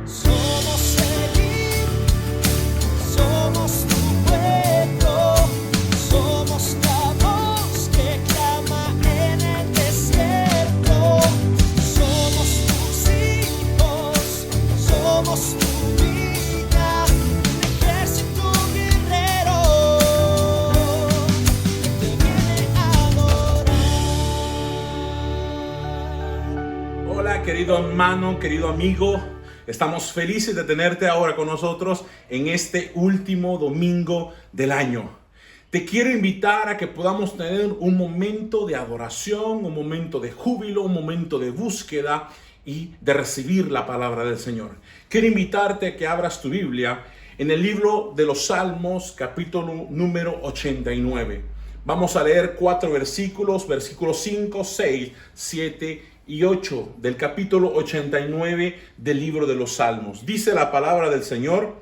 Somos seguir, somos tu pueblo, somos la voz que clama en el desierto. Somos tus hijos, somos tu vida, un ejército guerrero que te viene a adorar. Hola, querido hermano, querido amigo. Estamos felices de tenerte ahora con nosotros en este último domingo del año. Te quiero invitar a que podamos tener un momento de adoración, un momento de júbilo, un momento de búsqueda y de recibir la palabra del Señor. Quiero invitarte a que abras tu Biblia en el libro de los Salmos, capítulo número 89. Vamos a leer 4 versículos, versículos 5, 6, 7 y 8 del capítulo 89 del libro de los Salmos. Dice la palabra del Señor: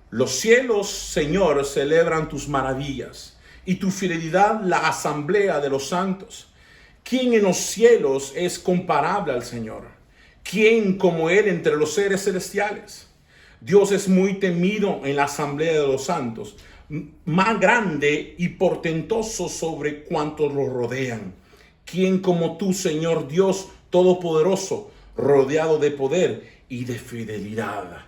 los cielos, Señor, celebran tus maravillas, y tu fidelidad la asamblea de los santos. ¿Quién en los cielos es comparable al Señor? ¿Quién como Él entre los seres celestiales? Dios es muy temido en la asamblea de los santos, más grande y portentoso sobre cuantos lo rodean. ¿Quién como tú, Señor Dios Todopoderoso, rodeado de poder y de fidelidad?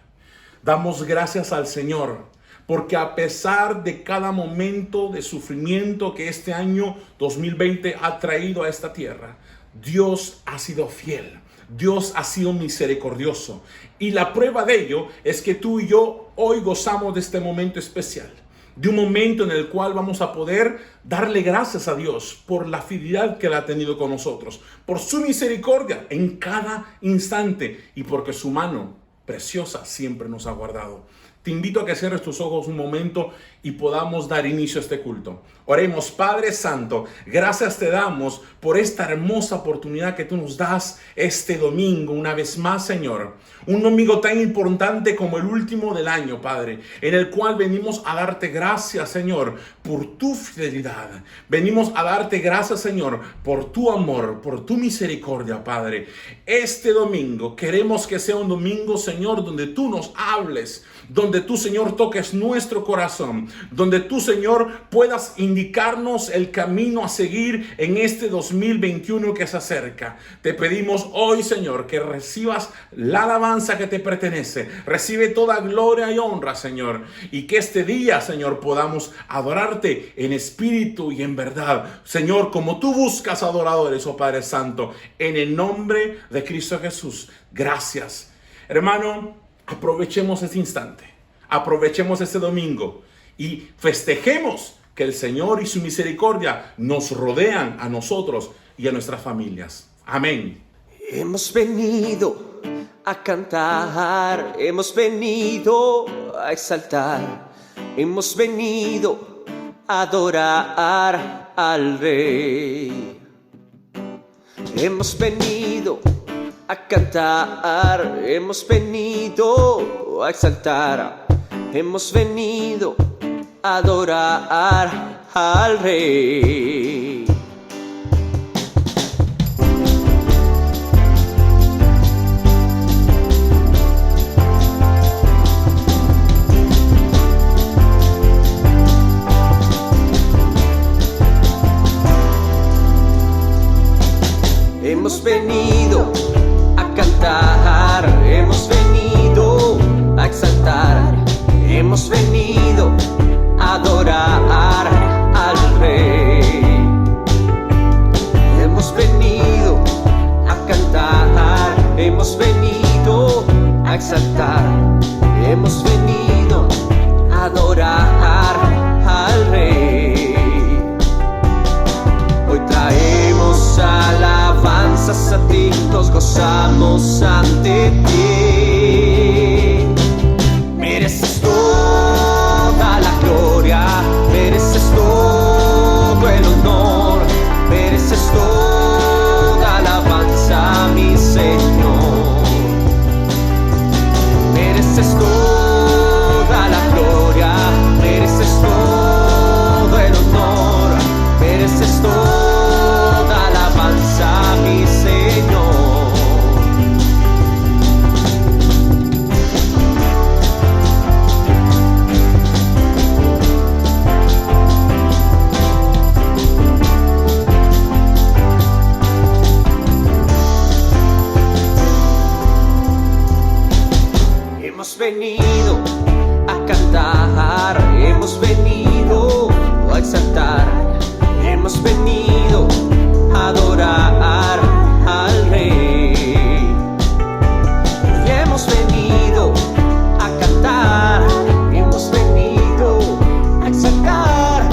Damos gracias al Señor, porque a pesar de cada momento de sufrimiento que este año 2020 ha traído a esta tierra, Dios ha sido fiel, Dios ha sido misericordioso. Y la prueba de ello es que tú y yo hoy gozamos de este momento especial, de un momento en el cual vamos a poder darle gracias a Dios por la fidelidad que Él ha tenido con nosotros, por su misericordia en cada instante y porque su mano preciosa siempre nos ha guardado. Te invito a que cierres tus ojos un momento y podamos dar inicio a este culto. Oremos. Padre Santo, gracias te damos por esta hermosa oportunidad que tú nos das este domingo, una vez más, Señor. Un domingo tan importante como el último del año, Padre, en el cual venimos a darte gracias, Señor, por tu fidelidad. Venimos a darte gracias, Señor, por tu amor, por tu misericordia, Padre. Este domingo queremos que sea un domingo, Señor, donde tú nos hables, donde tú, Señor, toques nuestro corazón, donde tú, Señor, puedas indicarnos el camino a seguir en este 2021 que se acerca. Te pedimos hoy, Señor, que recibas la alabanza que te pertenece. Recibe toda gloria y honra, Señor, y que este día, Señor, podamos adorarte en espíritu y en verdad, Señor, como tú buscas adoradores, oh Padre Santo, en el nombre de Cristo Jesús. Gracias. Hermano, aprovechemos este instante, aprovechemos este domingo y festejemos que el Señor y su misericordia nos rodean a nosotros y a nuestras familias. Amén. Hemos venido a cantar, hemos venido a exaltar, hemos venido a adorar al Rey. Hemos venido a cantar, hemos venido a exaltar, hemos venido a adorar al Rey. Hemos venido a cantar, hemos venido a exaltar, hemos venido a adorar al Rey. Hemos venido a cantar, hemos venido a exaltar, hemos venido a adorar al Rey. Hoy traemos alabanzas a ti, nos gozamos ante ti. Mereces toda la gloria, mereces todo el honor, mereces toda alabanza, mi Señor. Mereces toda la gloria, mereces todo el honor, mereces toda alabanza, mi Señor. venido a cantar, hemos venido a exaltar, hemos venido a adorar al Rey. Y hemos venido a cantar, hemos venido a exaltar,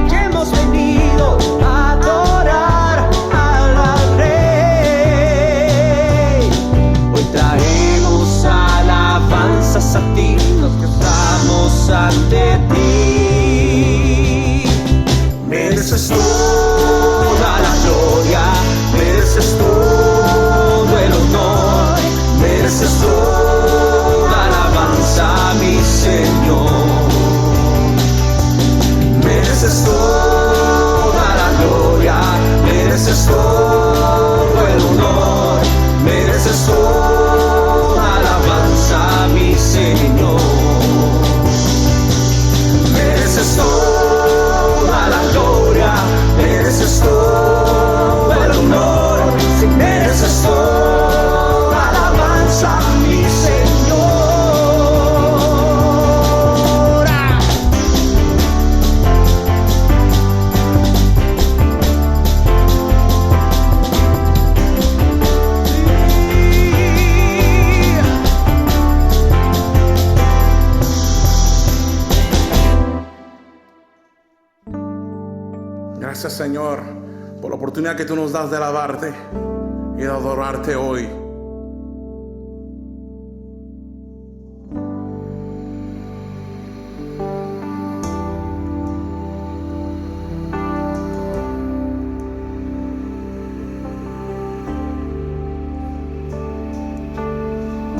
y hemos venido a adorar al Rey. Hoy traemos alabanzas a ti, nos cantamos ante ti. Mereces toda la gloria, mereces todo el honor, mereces toda alabanza, mi Señor. Mereces toda la gloria, mereces todo el honor, mereces toda alabanza, mi Señor. Mereces toda la gloria, mereces todo el honor, mereces toda alabanza, mi Señor. Gracias, Señor, por la oportunidad que tú nos das de alabarte y de adorarte hoy.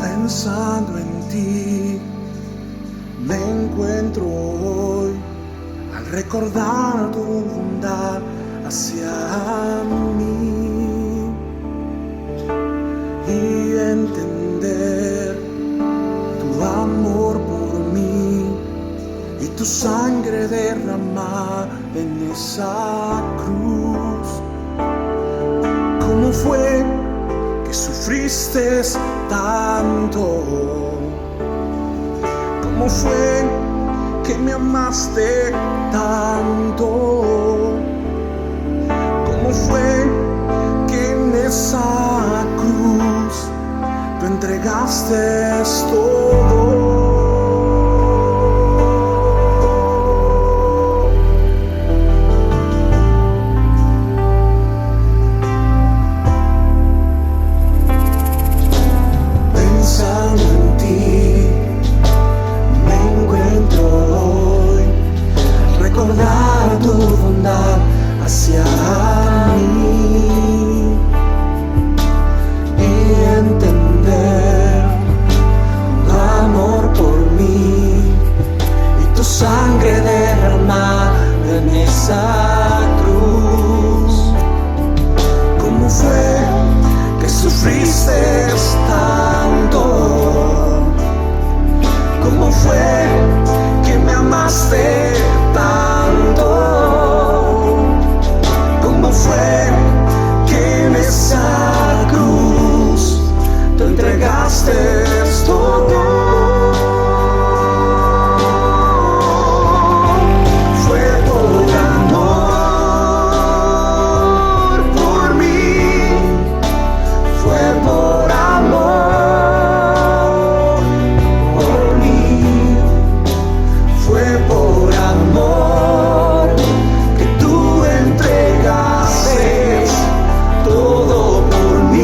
Pensando en ti, me encuentro hoy al recordar tu bondad hacia mí y entender tu amor por mí y tu sangre derramada en esa cruz. ¿Cómo fue que sufriste tanto? ¿Cómo fue que me amaste tanto? ¿Cómo fue que en esa cruz tú entregaste todo? Pensando en ti, me encuentro hoy, recordar tu bondad hacia mí y entender tu amor por mí y tu sangre derramada en esa cruz. ¿Cómo fue que sufriste tanto? ¿Cómo fue que me amaste tanto? ¿Cómo fue que en esa cruz tú entregaste todo? Fue por amor por mí, fue por amor por mí, fue por amor que tú entregaste todo por mí.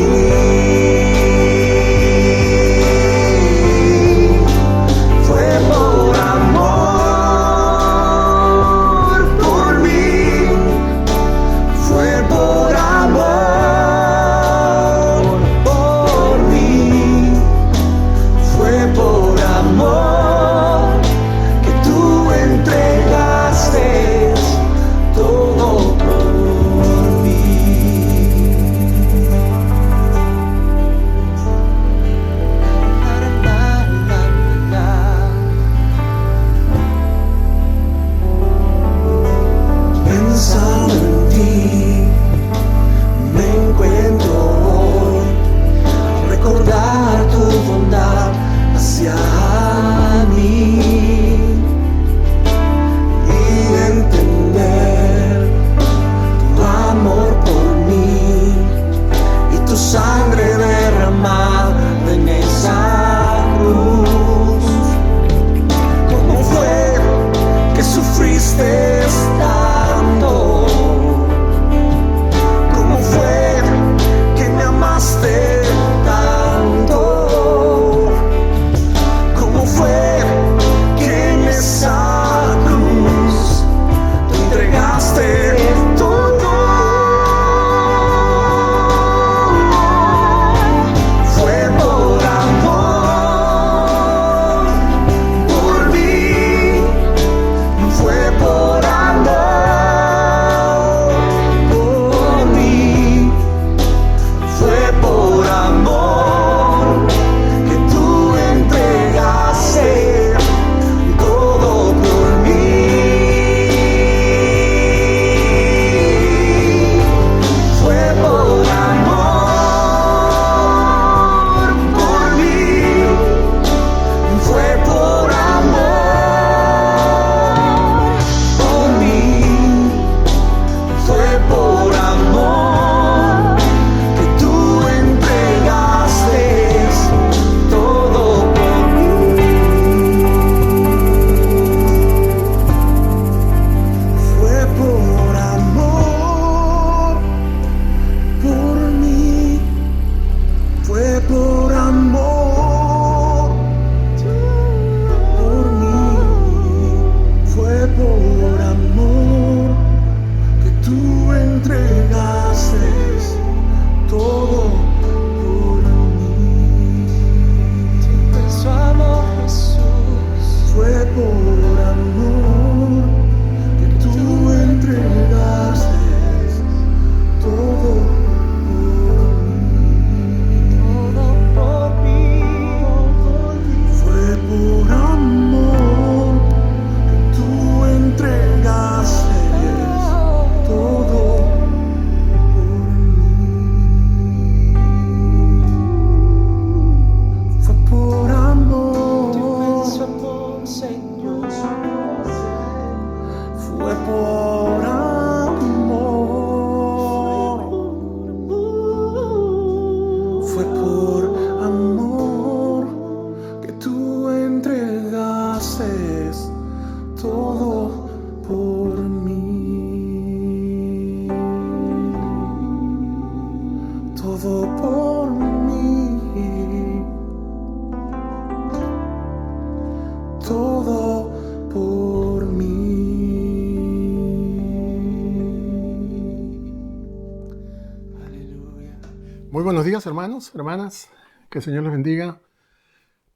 días, hermanos, hermanas. Que el Señor les bendiga.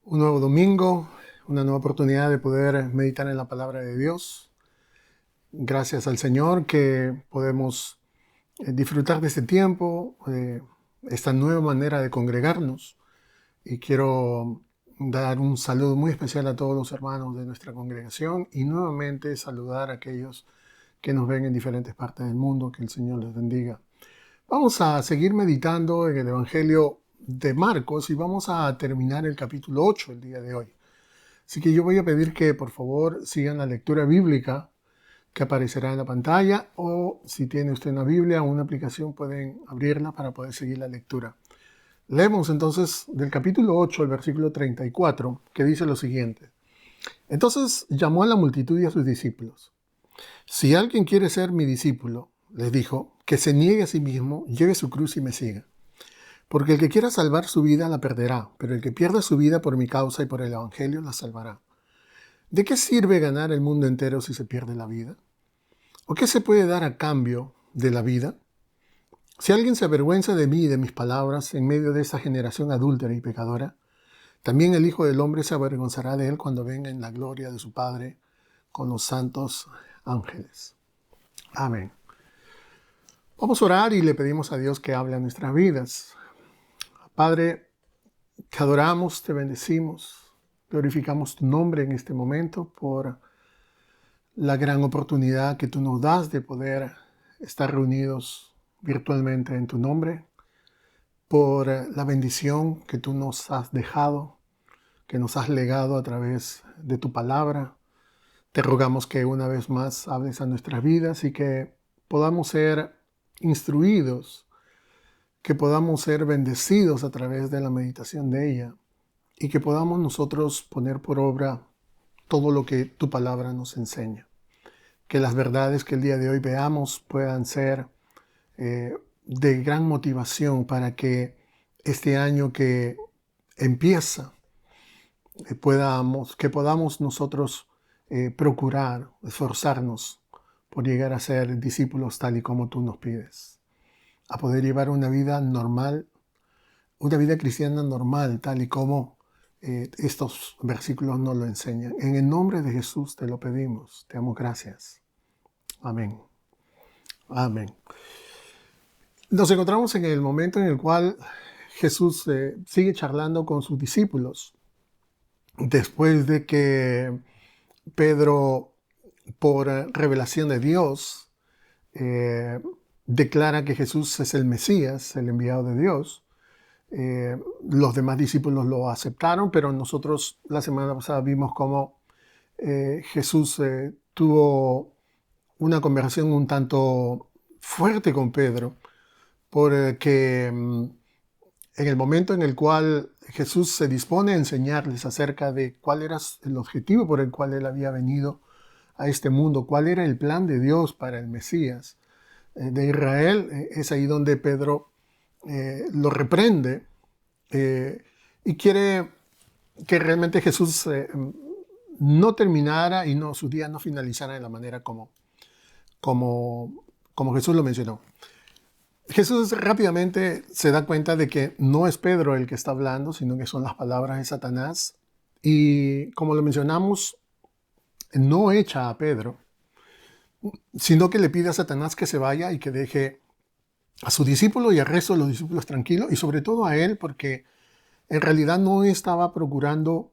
Un nuevo domingo, una nueva oportunidad de poder meditar en la palabra de Dios. Gracias al Señor que podemos disfrutar de este tiempo, esta nueva manera de congregarnos. Y quiero dar un saludo muy especial a todos los hermanos de nuestra congregación y nuevamente saludar a aquellos que nos ven en diferentes partes del mundo. Que el Señor les bendiga. Vamos a seguir meditando en el Evangelio de Marcos y vamos a terminar el capítulo 8 el día de hoy. Así que yo voy a pedir que por favor sigan la lectura bíblica que aparecerá en la pantalla, o si tiene usted una Biblia o una aplicación pueden abrirla para poder seguir la lectura. Leemos entonces del capítulo 8 el versículo 34, que dice lo siguiente. Entonces llamó a la multitud y a sus discípulos. Si alguien quiere ser mi discípulo, les dijo, que se niegue a sí mismo, lleve su cruz y me siga. Porque el que quiera salvar su vida la perderá, pero el que pierda su vida por mi causa y por el Evangelio la salvará. ¿De qué sirve ganar el mundo entero si se pierde la vida? ¿O qué se puede dar a cambio de la vida? Si alguien se avergüenza de mí y de mis palabras en medio de esta generación adúltera y pecadora, también el Hijo del Hombre se avergonzará de él cuando venga en la gloria de su Padre con los santos ángeles. Amén. Vamos a orar y le pedimos a Dios que hable a nuestras vidas. Padre, te adoramos, te bendecimos, glorificamos tu nombre en este momento por la gran oportunidad que tú nos das de poder estar reunidos virtualmente en tu nombre, por la bendición que tú nos has dejado, que nos has legado a través de tu palabra. Te rogamos que una vez más hables a nuestras vidas y que podamos ser instruidos, que podamos ser bendecidos a través de la meditación de ella y que podamos nosotros poner por obra todo lo que tu palabra nos enseña. Que las verdades que el día de hoy veamos puedan ser de gran motivación para que este año que empieza que podamos nosotros procurar, esforzarnos por llegar a ser discípulos tal y como tú nos pides, a poder llevar una vida normal, una vida cristiana normal, tal y como estos versículos nos lo enseñan. En el nombre de Jesús te lo pedimos, te damos gracias. Amén. Amén. Nos encontramos en el momento en el cual Jesús sigue charlando con sus discípulos, después de que Pedro, por revelación de Dios, declara que Jesús es el Mesías, el enviado de Dios. Los demás discípulos lo aceptaron, pero nosotros la semana pasada vimos cómo Jesús tuvo una conversación un tanto fuerte con Pedro, porque en el momento en el cual Jesús se dispone a enseñarles acerca de cuál era el objetivo por el cual él había venido a este mundo, cuál era el plan de Dios para el Mesías de Israel, es ahí donde Pedro lo reprende y quiere que realmente Jesús no terminara y sus días no finalizaran de la manera como Jesús lo mencionó. Jesús rápidamente se da cuenta de que no es Pedro el que está hablando, sino que son las palabras de Satanás. Y como lo mencionamos, no echa a Pedro, sino que le pide a Satanás que se vaya y que deje a su discípulo y al resto de los discípulos tranquilos, y sobre todo a él, porque en realidad no estaba procurando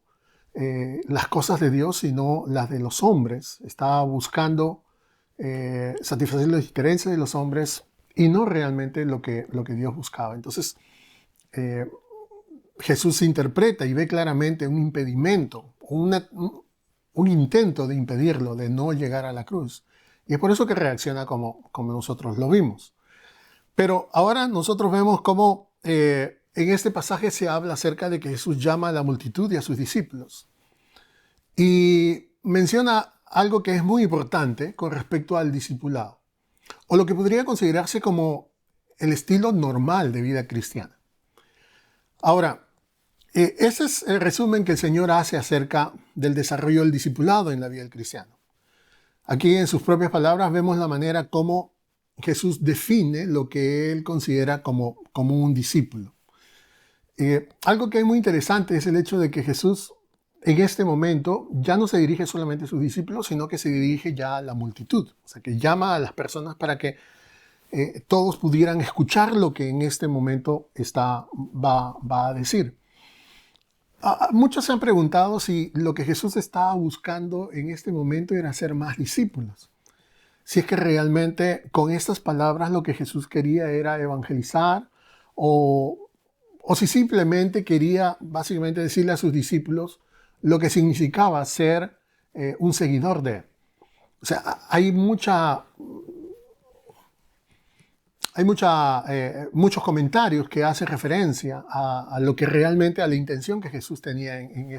las cosas de Dios, sino las de los hombres. Estaba buscando satisfacer las intereses de los hombres y no realmente lo que Dios buscaba. Entonces, Jesús interpreta y ve claramente un impedimento, un intento de impedirlo, de no llegar a la cruz. Y es por eso que reacciona como nosotros lo vimos. Pero ahora nosotros vemos cómo en este pasaje se habla acerca de que Jesús llama a la multitud y a sus discípulos. Y menciona algo que es muy importante con respecto al discipulado, o lo que podría considerarse como el estilo normal de vida cristiana. Ahora, ese es el resumen que el Señor hace acerca del desarrollo del discipulado en la vida del cristiano. Aquí en sus propias palabras vemos la manera como Jesús define lo que él considera como un discípulo. Algo que es muy interesante es el hecho de que Jesús en este momento ya no se dirige solamente a sus discípulos, sino que se dirige ya a la multitud. O sea, que llama a las personas para que todos pudieran escuchar lo que en este momento va a decir. Muchos se han preguntado si lo que Jesús estaba buscando en este momento era hacer más discípulos. Si es que realmente con estas palabras lo que Jesús quería era evangelizar o si simplemente quería básicamente decirle a sus discípulos lo que significaba ser un seguidor de él. O sea, hay muchos comentarios que hacen referencia a lo que realmente, a la intención que Jesús tenía en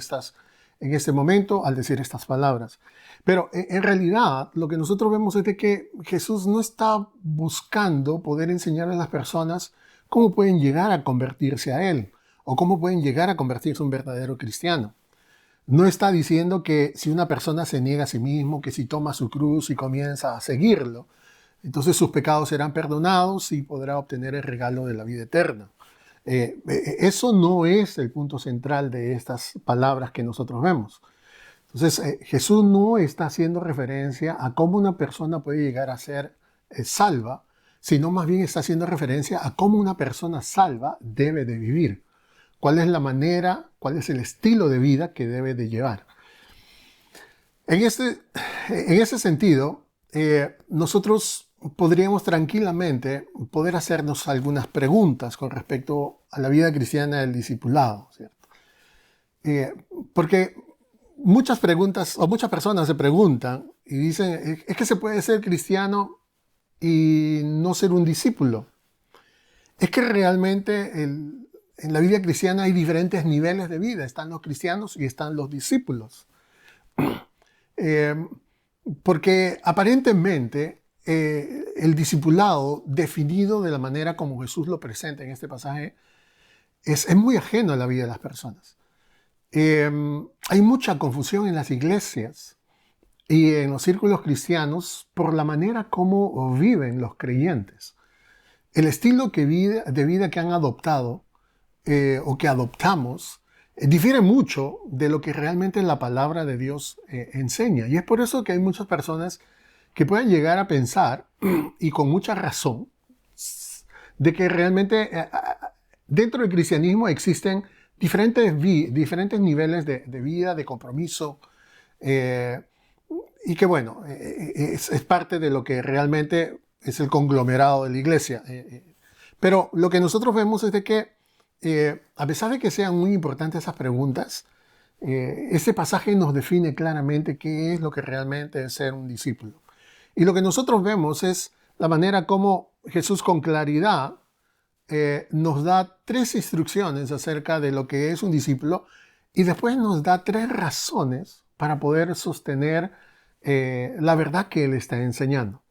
este momento al decir estas palabras. Pero en realidad lo que nosotros vemos es de que Jesús no está buscando poder enseñar a las personas cómo pueden llegar a convertirse a Él o cómo pueden llegar a convertirse en un verdadero cristiano. No está diciendo que si una persona se niega a sí mismo, que si toma su cruz y comienza a seguirlo, entonces sus pecados serán perdonados y podrá obtener el regalo de la vida eterna. Eso no es el punto central de estas palabras que nosotros vemos. Entonces, Jesús no está haciendo referencia a cómo una persona puede llegar a ser salva, sino más bien está haciendo referencia a cómo una persona salva debe de vivir. Cuál es la manera, cuál es el estilo de vida que debe de llevar. En ese sentido, nosotros podríamos tranquilamente poder hacernos algunas preguntas con respecto a la vida cristiana del discipulado, ¿cierto? Porque muchas personas se preguntan y dicen, ¿es que se puede ser cristiano y no ser un discípulo? Es que realmente en la vida cristiana hay diferentes niveles de vida. Están los cristianos y están los discípulos. Porque aparentemente el discipulado definido de la manera como Jesús lo presenta en este pasaje es muy ajeno a la vida de las personas. Hay mucha confusión en las iglesias y en los círculos cristianos por la manera como viven los creyentes. El estilo de vida que han adoptado o que adoptamos difiere mucho de lo que realmente la palabra de Dios enseña. Y es por eso que hay muchas personas que pueden llegar a pensar, y con mucha razón, de que realmente dentro del cristianismo existen diferentes niveles de vida, de compromiso, y que bueno, es parte de lo que realmente es el conglomerado de la iglesia. Pero lo que nosotros vemos es de que, a pesar de que sean muy importantes esas preguntas, este pasaje nos define claramente qué es lo que realmente es ser un discípulo. Y lo que nosotros vemos es la manera como Jesús con claridad nos da 3 instrucciones acerca de lo que es un discípulo y después nos da 3 razones para poder sostener la verdad que Él está enseñando.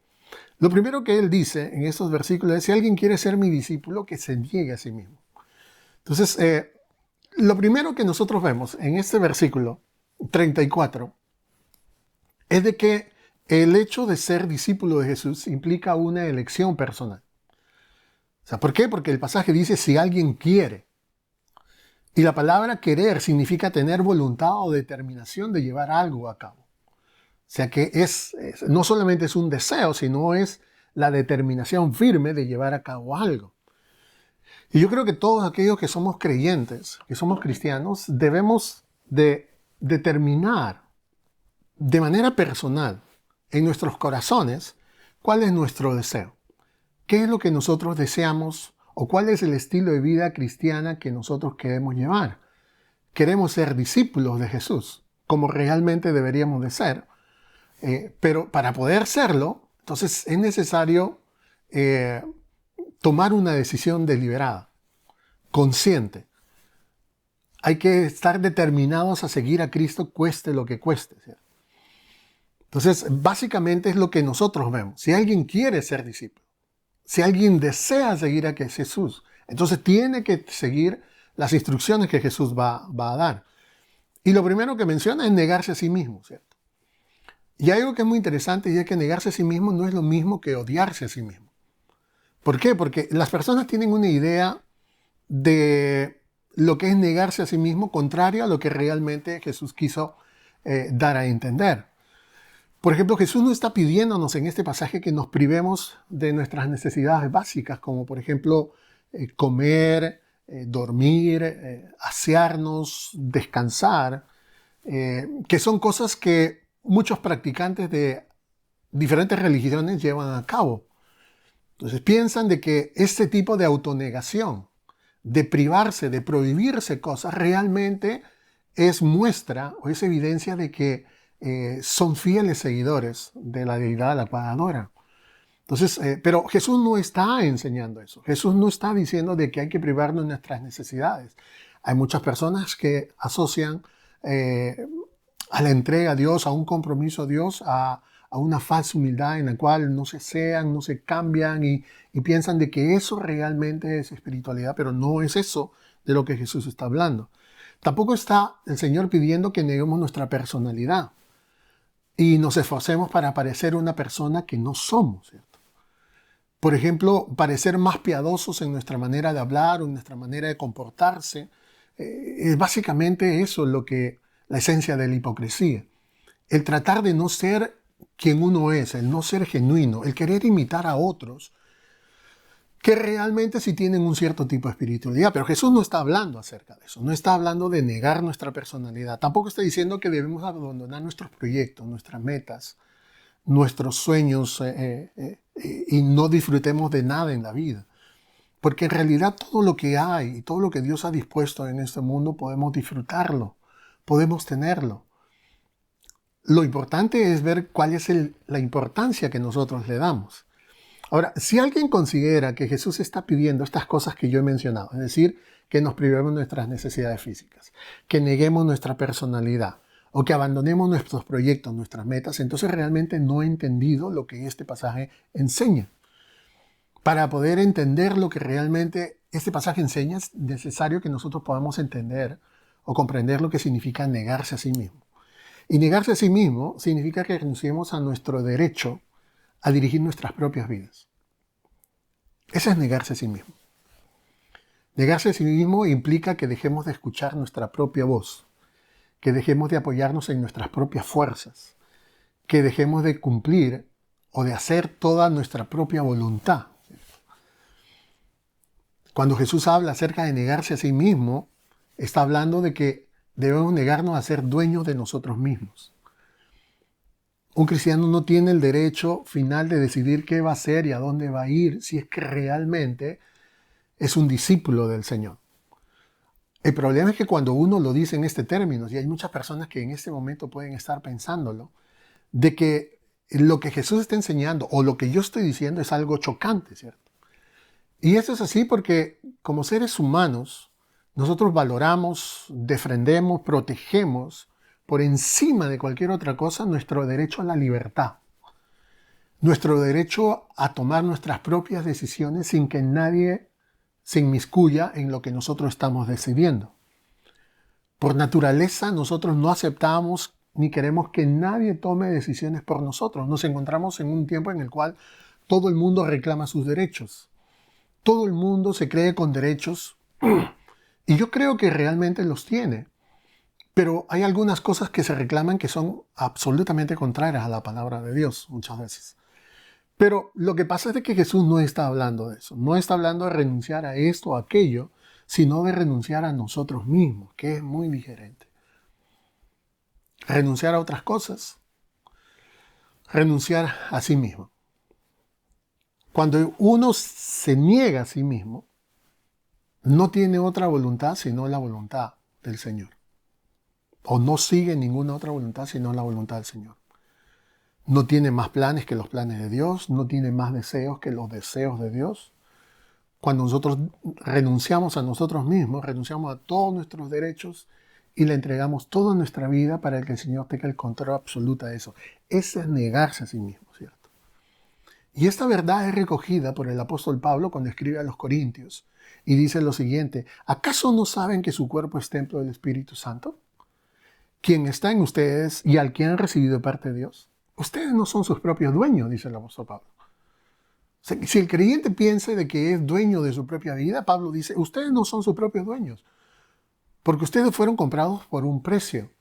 Lo primero que Él dice en estos versículos es: si alguien quiere ser mi discípulo, que se niegue a sí mismo. Entonces, lo primero que nosotros vemos en este versículo 34 es de que el hecho de ser discípulo de Jesús implica una elección personal. O sea, ¿por qué? Porque el pasaje dice si alguien quiere. Y la palabra querer significa tener voluntad o determinación de llevar algo a cabo. O sea que no solamente es un deseo, sino es la determinación firme de llevar a cabo algo. Y yo creo que todos aquellos que somos creyentes, que somos cristianos, debemos de determinar de manera personal en nuestros corazones cuál es nuestro deseo. ¿Qué es lo que nosotros deseamos o cuál es el estilo de vida cristiana que nosotros queremos llevar? Queremos ser discípulos de Jesús, como realmente deberíamos de ser. Pero para poder serlo, entonces es necesario tomar una decisión deliberada, consciente. Hay que estar determinados a seguir a Cristo cueste lo que cueste, ¿cierto? Entonces, básicamente es lo que nosotros vemos. Si alguien quiere ser discípulo, si alguien desea seguir a Jesús, entonces tiene que seguir las instrucciones que Jesús va a dar. Y lo primero que menciona es negarse a sí mismo, ¿cierto? Y hay algo que es muy interesante y es que negarse a sí mismo no es lo mismo que odiarse a sí mismo. ¿Por qué? Porque las personas tienen una idea de lo que es negarse a sí mismo, contrario a lo que realmente Jesús quiso dar a entender. Por ejemplo, Jesús no está pidiéndonos en este pasaje que nos privemos de nuestras necesidades básicas, como por ejemplo comer, dormir, asearnos, descansar, que son cosas que muchos practicantes de diferentes religiones llevan a cabo. Entonces piensan de que este tipo de autonegación, de privarse, de prohibirse cosas, realmente es muestra o es evidencia de que son fieles seguidores de la deidad a la cual adoran. Entonces, pero Jesús no está enseñando eso. Jesús no está diciendo de que hay que privarnos de nuestras necesidades. Hay muchas personas que asocian a la entrega a Dios, a un compromiso a Dios, a una falsa humildad en la cual no se sean, no se cambian y piensan de que eso realmente es espiritualidad, pero no es eso de lo que Jesús está hablando. Tampoco está el Señor pidiendo que neguemos nuestra personalidad y nos esforcemos para parecer una persona que no somos, ¿cierto? Por ejemplo, parecer más piadosos en nuestra manera de hablar o en nuestra manera de comportarse. Es básicamente eso lo que la esencia de la hipocresía. El tratar de no ser quien uno es, el no ser genuino, el querer imitar a otros que realmente sí tienen un cierto tipo de espiritualidad. Pero Jesús no está hablando acerca de eso, no está hablando de negar nuestra personalidad. Tampoco está diciendo que debemos abandonar nuestros proyectos, nuestras metas, nuestros sueños y no disfrutemos de nada en la vida. Porque en realidad todo lo que hay y todo lo que Dios ha dispuesto en este mundo podemos disfrutarlo, podemos tenerlo. Lo importante es ver cuál es la importancia que nosotros le damos. Ahora, si alguien considera que Jesús está pidiendo estas cosas que yo he mencionado, es decir, que nos privemos de nuestras necesidades físicas, que neguemos nuestra personalidad o que abandonemos nuestros proyectos, nuestras metas, entonces realmente no he entendido lo que este pasaje enseña. Para poder entender lo que realmente este pasaje enseña, es necesario que nosotros podamos entender o comprender lo que significa negarse a sí mismo. Y negarse a sí mismo significa que renunciemos a nuestro derecho a dirigir nuestras propias vidas. Eso es negarse a sí mismo. Negarse a sí mismo implica que dejemos de escuchar nuestra propia voz, que dejemos de apoyarnos en nuestras propias fuerzas, que dejemos de cumplir o de hacer toda nuestra propia voluntad. Cuando Jesús habla acerca de negarse a sí mismo, está hablando de que debemos negarnos a ser dueños de nosotros mismos. Un cristiano no tiene el derecho final de decidir qué va a hacer y a dónde va a ir si es que realmente es un discípulo del Señor. El problema es que cuando uno lo dice en este término, y hay muchas personas que en este momento pueden estar pensándolo, de que lo que Jesús está enseñando o lo que yo estoy diciendo es algo chocante, ¿cierto? Y eso es así porque como seres humanos, nosotros valoramos, defendemos, protegemos por encima de cualquier otra cosa nuestro derecho a la libertad, nuestro derecho a tomar nuestras propias decisiones sin que nadie se inmiscuya en lo que nosotros estamos decidiendo. Por naturaleza, nosotros no aceptamos ni queremos que nadie tome decisiones por nosotros. Nos encontramos en un tiempo en el cual todo el mundo reclama sus derechos. Todo el mundo se cree con derechos y yo creo que realmente los tiene. Pero hay algunas cosas que se reclaman que son absolutamente contrarias a la palabra de Dios muchas veces. Pero lo que pasa es de que Jesús no está hablando de eso. No está hablando de renunciar a esto o aquello, sino de renunciar a nosotros mismos, que es muy diferente. Renunciar a otras cosas. Renunciar a sí mismo. Cuando uno se niega a sí mismo, no tiene otra voluntad sino la voluntad del Señor. O no sigue ninguna otra voluntad sino la voluntad del Señor. No tiene más planes que los planes de Dios, no tiene más deseos que los deseos de Dios. Cuando nosotros renunciamos a nosotros mismos, renunciamos a todos nuestros derechos y le entregamos toda nuestra vida para que el Señor tenga el control absoluto de eso. Ese es negarse a sí mismo, ¿cierto? Y esta verdad es recogida por el apóstol Pablo cuando escribe a los Corintios y dice lo siguiente: ¿acaso no saben que su cuerpo es templo del Espíritu Santo, quien está en ustedes y al que han recibido de parte de Dios? Ustedes no son sus propios dueños, dice el apóstol Pablo. O sea, si el creyente piensa de que es dueño de su propia vida, Pablo dice, ustedes no son sus propios dueños. porque ustedes fueron comprados por un precio.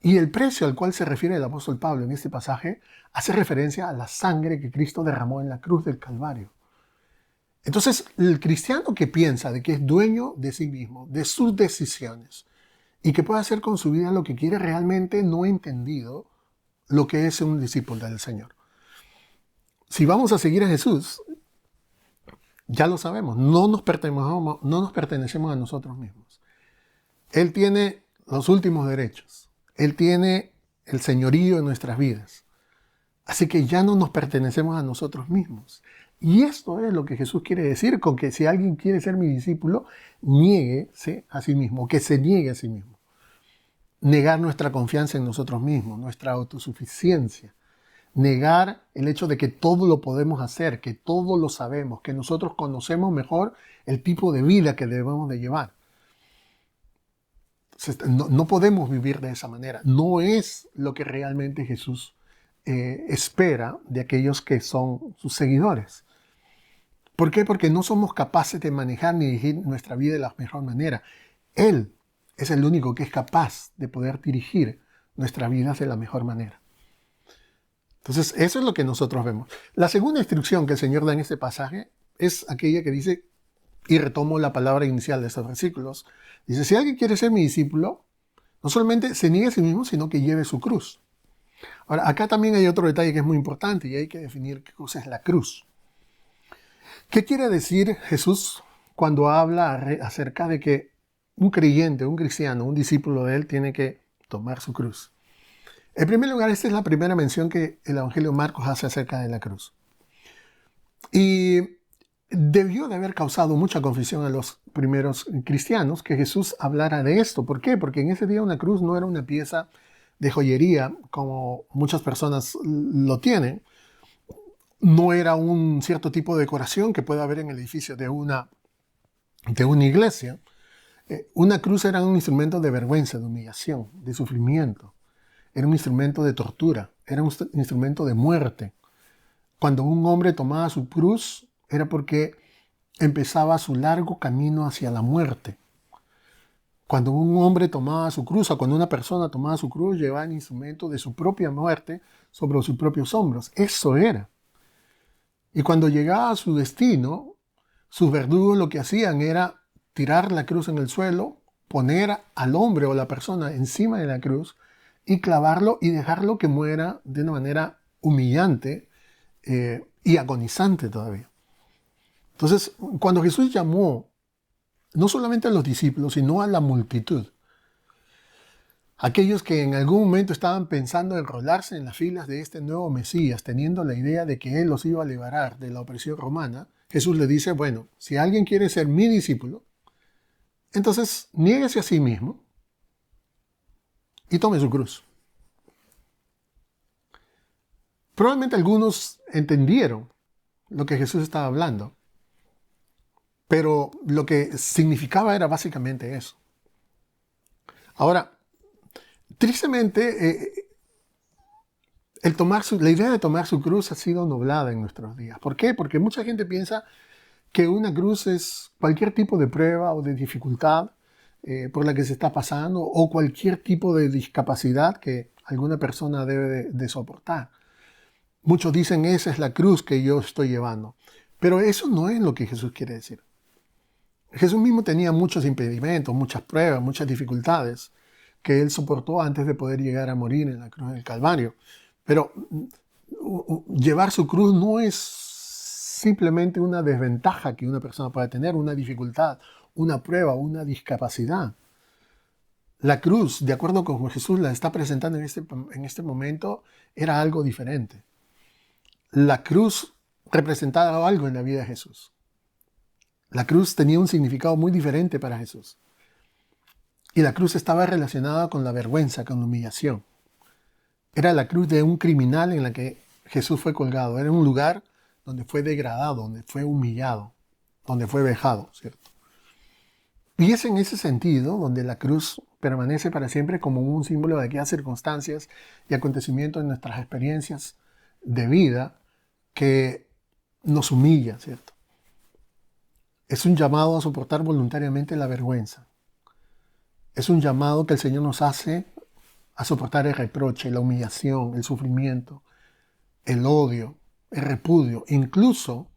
Y el precio al cual se refiere el apóstol Pablo en este pasaje hace referencia a la sangre que Cristo derramó en la cruz del Calvario. Entonces, el cristiano que piensa de que es dueño de sí mismo, de sus decisiones, y que puede hacer con su vida lo que quiere, realmente no ha entendido lo que es un discípulo del Señor. Si vamos a seguir a Jesús, ya lo sabemos, no nos pertenecemos a nosotros mismos. Él tiene los últimos derechos. Él tiene el señorío en nuestras vidas. Así que ya no nos pertenecemos a nosotros mismos. Y esto es lo que Jesús quiere decir con que si alguien quiere ser mi discípulo, niéguese a sí mismo, que se niegue a sí mismo. Negar nuestra confianza en nosotros mismos, nuestra autosuficiencia. Negar el hecho de que todo lo podemos hacer, que todo lo sabemos, que nosotros conocemos mejor el tipo de vida que debemos de llevar. No podemos vivir de esa manera. No es lo que realmente Jesús espera de aquellos que son sus seguidores. ¿Por qué? Porque no somos capaces de manejar ni dirigir nuestra vida de la mejor manera. Él es el único que es capaz de poder dirigir nuestra vida de la mejor manera. Entonces, eso es lo que nosotros vemos. La segunda instrucción que el Señor da en este pasaje es aquella que dice, y retomo la palabra inicial de estos versículos, dice, si alguien quiere ser mi discípulo, no solamente se niegue a sí mismo, sino que lleve su cruz. Ahora, acá también hay otro detalle que es muy importante y hay que definir qué cosa es la cruz. ¿Qué quiere decir Jesús cuando habla acerca de que un creyente, un cristiano, un discípulo de él tiene que tomar su cruz? En primer lugar, esta es la primera mención que el Evangelio de Marcos hace acerca de la cruz. Y debió de haber causado mucha confusión a los primeros cristianos que Jesús hablara de esto. ¿Por qué? Porque en ese día una cruz no era una pieza de joyería como muchas personas lo tienen. No era un cierto tipo de decoración que puede haber en el edificio de una iglesia. Una cruz era un instrumento de vergüenza, de humillación, de sufrimiento. Era un instrumento de tortura, era un instrumento de muerte. Cuando un hombre tomaba su cruz, era porque empezaba su largo camino hacia la muerte. Cuando un hombre tomaba su cruz, o cuando una persona tomaba su cruz, llevaba el instrumento de su propia muerte sobre sus propios hombros. Eso era. Y cuando llegaba a su destino, sus verdugos lo que hacían era tirar la cruz en el suelo, poner al hombre o la persona encima de la cruz y clavarlo y dejarlo que muera de una manera humillante y agonizante todavía. Entonces, cuando Jesús llamó no solamente a los discípulos, sino a la multitud, aquellos que en algún momento estaban pensando en enrolarse en las filas de este nuevo Mesías, teniendo la idea de que Él los iba a liberar de la opresión romana, Jesús le dice, bueno, si alguien quiere ser mi discípulo, entonces niéguese a sí mismo y tome su cruz. Probablemente algunos entendieron lo que Jesús estaba hablando, pero lo que significaba era básicamente eso. Ahora, tristemente, la idea de tomar su cruz ha sido nublada en nuestros días. ¿Por qué? Porque mucha gente piensa que una cruz es cualquier tipo de prueba o de dificultad por la que se está pasando o cualquier tipo de discapacidad que alguna persona debe de soportar. Muchos dicen, esa es la cruz que yo estoy llevando. Pero eso no es lo que Jesús quiere decir. Jesús mismo tenía muchos impedimentos, muchas pruebas, muchas dificultades que Él soportó antes de poder llegar a morir en la cruz del Calvario. Pero llevar su cruz no es simplemente una desventaja que una persona puede tener, una dificultad, una prueba, una discapacidad. La cruz, de acuerdo con Jesús la está presentando en este momento, era algo diferente. La cruz representaba algo en la vida de Jesús. La cruz tenía un significado muy diferente para Jesús. Y la cruz estaba relacionada con la vergüenza, con la humillación. Era la cruz de un criminal en la que Jesús fue colgado. Era un lugar donde fue degradado, donde fue humillado, donde fue vejado, ¿cierto? Y es en ese sentido donde la cruz permanece para siempre como un símbolo de aquellas circunstancias y acontecimientos en nuestras experiencias de vida que nos humilla, ¿cierto? Es un llamado a soportar voluntariamente la vergüenza. Es un llamado que el Señor nos hace a soportar el reproche, la humillación, el sufrimiento, el odio, el repudio, incluso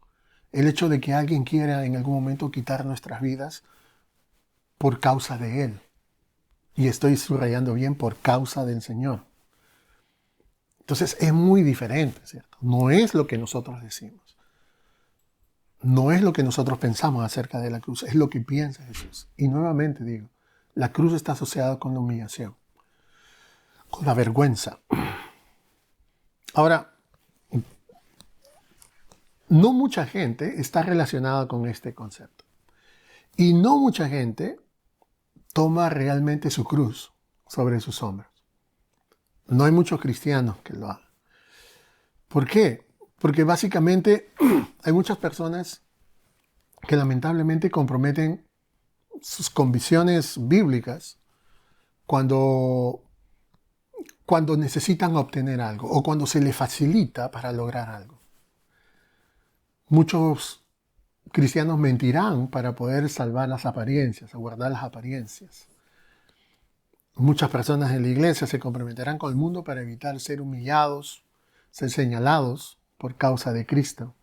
el hecho de que alguien quiera en algún momento quitar nuestras vidas por causa de Él. Y estoy subrayando bien, por causa del Señor. Entonces es muy diferente, ¿cierto? No es lo que nosotros decimos. No es lo que nosotros pensamos acerca de la cruz, es lo que piensa Jesús. Y nuevamente digo, la cruz está asociada con la humillación, con la vergüenza. Ahora, no mucha gente está relacionada con este concepto. Y no mucha gente toma realmente su cruz sobre sus hombros. No hay muchos cristianos que lo hagan. ¿Por qué? Porque básicamente hay muchas personas que lamentablemente comprometen sus convicciones bíblicas cuando necesitan obtener algo o cuando se les facilita para lograr algo. Muchos cristianos mentirán para poder salvar las apariencias, o guardar las apariencias. Muchas personas en la iglesia se comprometerán con el mundo para evitar ser humillados, ser señalados por causa de Cristo.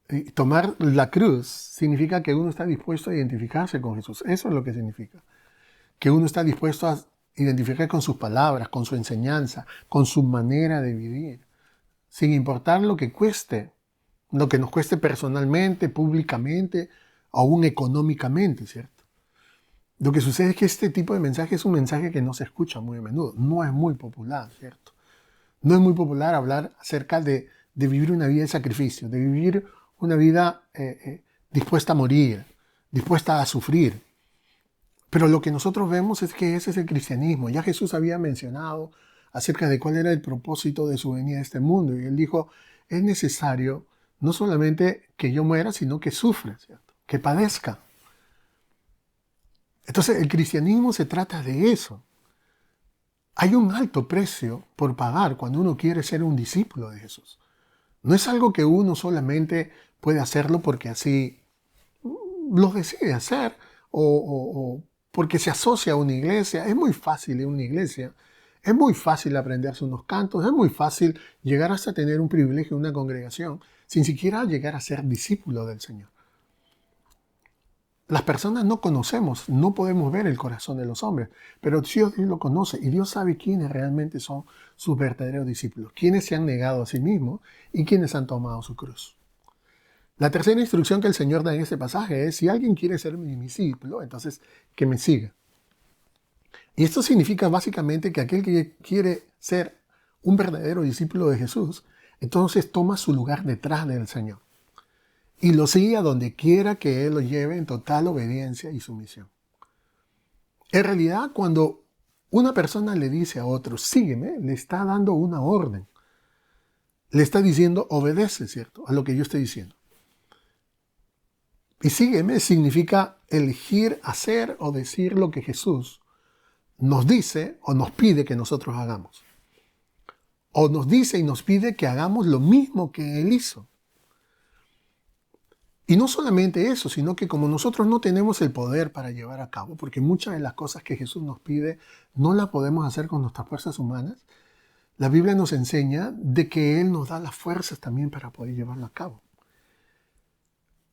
Y tomar la cruz significa que uno está dispuesto a identificarse con Jesús. Eso es lo que significa. Que uno está dispuesto a identificar con sus palabras, con su enseñanza, con su manera de vivir, sin importar lo que cueste, lo que nos cueste personalmente, públicamente, aún económicamente, ¿cierto? Lo que sucede es que este tipo de mensaje es un mensaje que no se escucha muy a menudo, no es muy popular, ¿cierto? No es muy popular hablar acerca de vivir una vida de sacrificio, de vivir una vida dispuesta a morir, dispuesta a sufrir. Pero lo que nosotros vemos es que ese es el cristianismo. Ya Jesús había mencionado acerca de cuál era el propósito de su venida a este mundo. Y él dijo, es necesario no solamente que yo muera, sino que sufra, ¿cierto? Que padezca. Entonces el cristianismo se trata de eso. Hay un alto precio por pagar cuando uno quiere ser un discípulo de Jesús. No es algo que uno solamente puede hacerlo porque así lo decide hacer o porque se asocia a una iglesia. Es muy fácil en una iglesia. Es muy fácil aprenderse unos cantos. Es muy fácil llegar hasta tener un privilegio en una congregación sin siquiera llegar a ser discípulo del Señor. Las personas no conocemos, no podemos ver el corazón de los hombres, pero Dios lo conoce y Dios sabe quiénes realmente son sus verdaderos discípulos, quiénes se han negado a sí mismos y quiénes han tomado su cruz. La tercera instrucción que el Señor da en este pasaje es, si alguien quiere ser mi discípulo, entonces que me siga. Y esto significa básicamente que aquel que quiere ser un verdadero discípulo de Jesús, entonces toma su lugar detrás del Señor. Y lo sigue a donde quiera que Él lo lleve en total obediencia y sumisión. En realidad, cuando una persona le dice a otro, sígueme, le está dando una orden. Le está diciendo, obedece, ¿cierto?, a lo que yo estoy diciendo. Y sígueme significa elegir hacer o decir lo que Jesús nos dice o nos pide que nosotros hagamos. O nos dice y nos pide que hagamos lo mismo que Él hizo. Y no solamente eso, sino que como nosotros no tenemos el poder para llevar a cabo, porque muchas de las cosas que Jesús nos pide no las podemos hacer con nuestras fuerzas humanas, la Biblia nos enseña de que Él nos da las fuerzas también para poder llevarlo a cabo.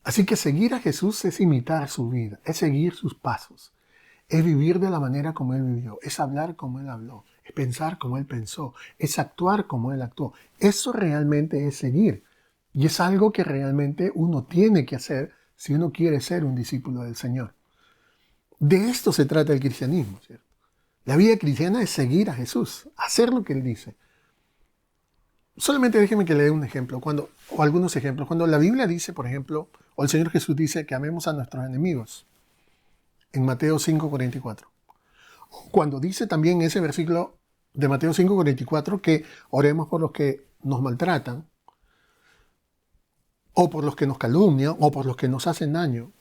Así que seguir a Jesús es imitar su vida, es seguir sus pasos, es vivir de la manera como Él vivió, es hablar como Él habló, es pensar como Él pensó, es actuar como Él actuó. Eso realmente es seguir. Y es algo que realmente uno tiene que hacer si uno quiere ser un discípulo del Señor. De esto se trata el cristianismo, ¿cierto? La vida cristiana es seguir a Jesús, hacer lo que Él dice. Solamente déjeme que le dé un ejemplo, o algunos ejemplos. Cuando la Biblia dice, por ejemplo, o el Señor Jesús dice que amemos a nuestros enemigos, en Mateo 5:44. Cuando dice también ese versículo de Mateo 5:44 que oremos por los que nos maltratan, o por los que nos calumnian, o por los que nos hacen daño.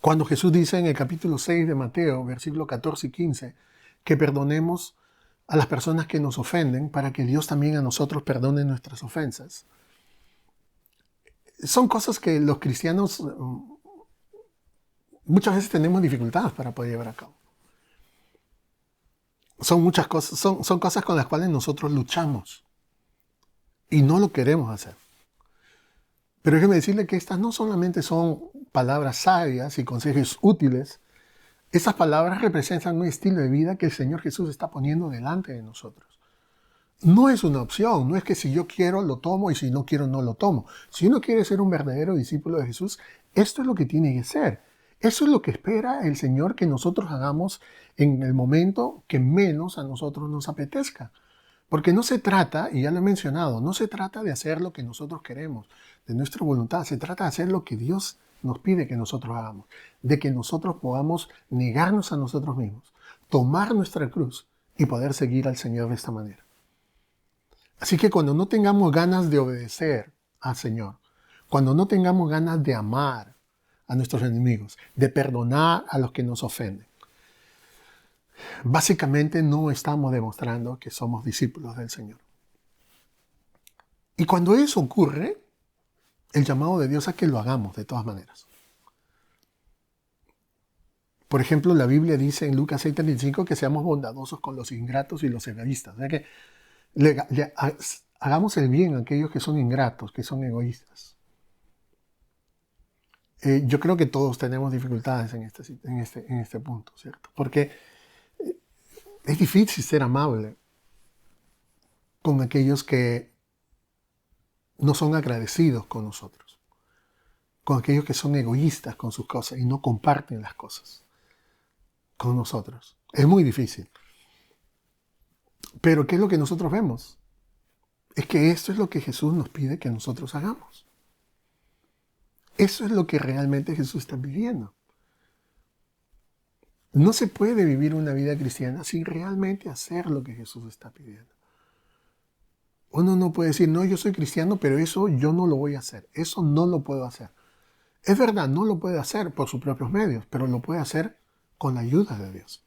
Cuando Jesús dice en el capítulo 6 de Mateo, versículos 14 y 15, que perdonemos a las personas que nos ofenden para que Dios también a nosotros perdone nuestras ofensas. Son cosas que los cristianos muchas veces tenemos dificultades para poder llevar a cabo. Son muchas cosas, son cosas con las cuales nosotros luchamos y no lo queremos hacer. Pero déjeme decirle que estas no solamente son palabras sabias y consejos útiles, esas palabras representan un estilo de vida que el Señor Jesús está poniendo delante de nosotros. No es una opción, no es que si yo quiero lo tomo y si no quiero no lo tomo. Si uno quiere ser un verdadero discípulo de Jesús, esto es lo que tiene que ser. Eso es lo que espera el Señor que nosotros hagamos en el momento que menos a nosotros nos apetezca. Porque no se trata, y ya lo he mencionado, no se trata de hacer lo que nosotros queremos, de nuestra voluntad, se trata de hacer lo que Dios nos pide que nosotros hagamos, de que nosotros podamos negarnos a nosotros mismos, tomar nuestra cruz y poder seguir al Señor de esta manera. Así que cuando no tengamos ganas de obedecer al Señor, cuando no tengamos ganas de amar a nuestros enemigos, de perdonar a los que nos ofenden, básicamente no estamos demostrando que somos discípulos del Señor. Y cuando eso ocurre, el llamado de Dios es que lo hagamos de todas maneras. Por ejemplo, la Biblia dice en Lucas 6:35 que seamos bondadosos con los ingratos y los egoístas. O sea que hagamos el bien a aquellos que son ingratos, que son egoístas. Yo creo que todos tenemos dificultades en este punto, ¿cierto? Porque es difícil ser amable con aquellos que no son agradecidos con nosotros, con aquellos que son egoístas con sus cosas y no comparten las cosas con nosotros. Es muy difícil. Pero ¿qué es lo que nosotros vemos? Es que esto es lo que Jesús nos pide que nosotros hagamos. Eso es lo que realmente Jesús está pidiendo. No se puede vivir una vida cristiana sin realmente hacer lo que Jesús está pidiendo. Uno no puede decir, no, yo soy cristiano, pero eso yo no lo voy a hacer. Eso no lo puedo hacer. Es verdad, no lo puede hacer por sus propios medios, pero lo puede hacer con la ayuda de Dios.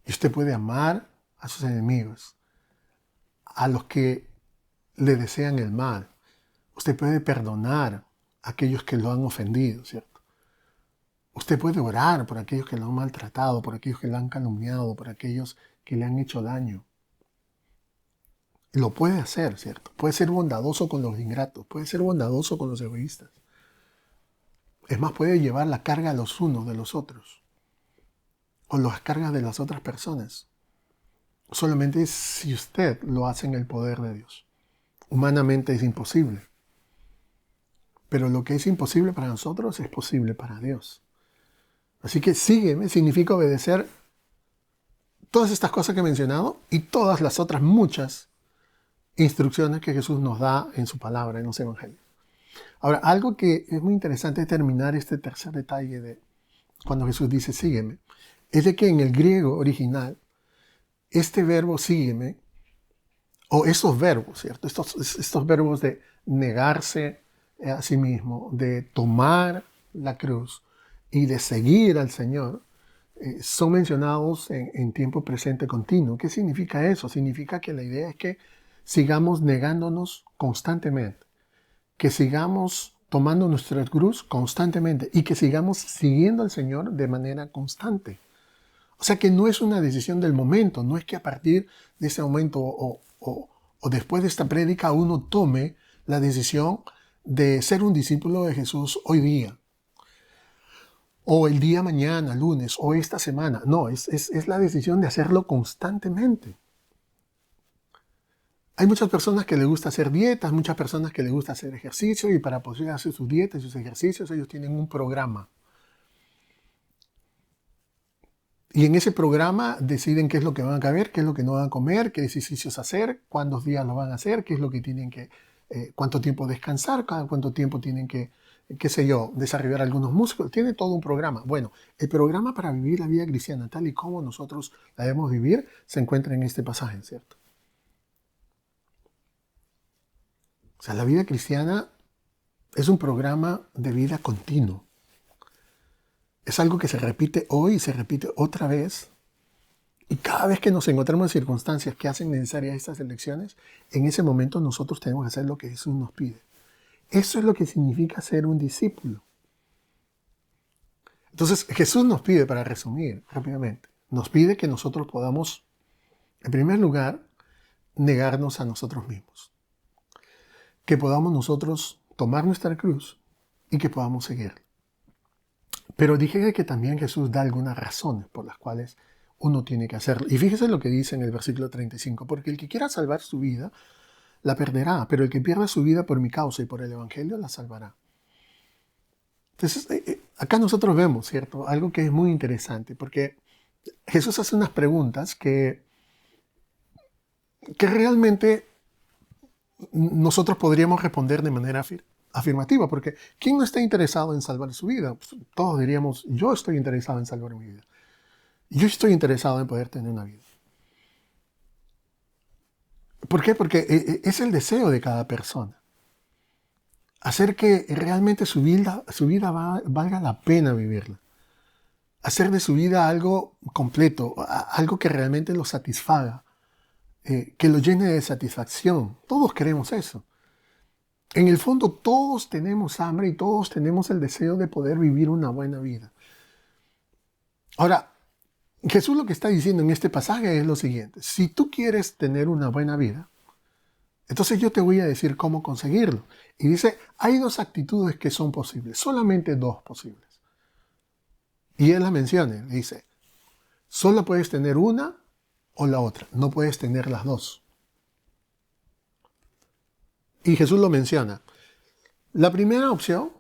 Y usted puede amar a sus enemigos, a los que le desean el mal. Usted puede perdonar a aquellos que lo han ofendido, ¿cierto? Usted puede orar por aquellos que lo han maltratado, por aquellos que lo han calumniado, por aquellos que le han hecho daño. Lo puede hacer, ¿cierto? Puede ser bondadoso con los ingratos, puede ser bondadoso con los egoístas. Es más, puede llevar la carga a los unos de los otros, o las cargas de las otras personas. Solamente si usted lo hace en el poder de Dios. Humanamente es imposible. Pero lo que es imposible para nosotros es posible para Dios. Así que sígueme significa obedecer todas estas cosas que he mencionado y todas las otras muchas instrucciones que Jesús nos da en su palabra, en los evangelios. Ahora, algo que es muy interesante terminar este tercer detalle de cuando Jesús dice sígueme, es de que en el griego original, este verbo sígueme, o esos verbos, ¿cierto? Estos verbos de negarse a sí mismo, de tomar la cruz y de seguir al Señor, son mencionados en tiempo presente continuo. ¿Qué significa eso? Significa que la idea es que sigamos negándonos constantemente, que sigamos tomando nuestra cruz constantemente y que sigamos siguiendo al Señor de manera constante. O sea que no es una decisión del momento, no es que a partir de ese momento o después de esta prédica uno tome la decisión de ser un discípulo de Jesús hoy día, o el día mañana, lunes, o esta semana. No, es la decisión de hacerlo constantemente. Hay muchas personas que les gusta hacer dietas, muchas personas que les gusta hacer ejercicio y para poder hacer sus dietas y sus ejercicios ellos tienen un programa. Y en ese programa deciden qué es lo que van a comer, qué es lo que no van a comer, qué ejercicios hacer, cuántos días lo van a hacer, qué es lo que tienen que, cuánto tiempo descansar, cada cuánto tiempo tienen que, qué sé yo, desarrollar algunos músculos. Tiene todo un programa. Bueno, el programa para vivir la vida cristiana tal y como nosotros la debemos vivir se encuentra en este pasaje, ¿cierto? O sea, la vida cristiana es un programa de vida continuo. Es algo que se repite hoy y se repite otra vez. Y cada vez que nos encontramos en circunstancias que hacen necesarias estas elecciones, en ese momento nosotros tenemos que hacer lo que Jesús nos pide. Eso es lo que significa ser un discípulo. Entonces Jesús nos pide, para resumir rápidamente, nos pide que nosotros podamos, en primer lugar, negarnos a nosotros mismos. Que podamos nosotros tomar nuestra cruz y que podamos seguirlo. Pero dije que también Jesús da algunas razones por las cuales uno tiene que hacerlo. Y fíjese lo que dice en el versículo 35, porque el que quiera salvar su vida, la perderá, pero el que pierda su vida por mi causa y por el Evangelio, la salvará. Entonces, acá nosotros vemos, ¿cierto? Algo que es muy interesante, porque Jesús hace unas preguntas que realmente nosotros podríamos responder de manera afirmativa, porque ¿quién no está interesado en salvar su vida? Pues todos diríamos, yo estoy interesado en salvar mi vida. Yo estoy interesado en poder tener una vida. ¿Por qué? Porque es el deseo de cada persona. Hacer que realmente su vida valga la pena vivirla. Hacer de su vida algo completo, algo que realmente lo satisfaga, que lo llene de satisfacción. Todos queremos eso. En el fondo todos tenemos hambre y todos tenemos el deseo de poder vivir una buena vida. Ahora, Jesús lo que está diciendo en este pasaje es lo siguiente. Si tú quieres tener una buena vida, entonces yo te voy a decir cómo conseguirlo. Y dice, hay dos actitudes que son posibles, solamente dos posibles. Y él la menciona, dice, solo puedes tener una o la otra, no puedes tener las dos. Y Jesús lo menciona. La primera opción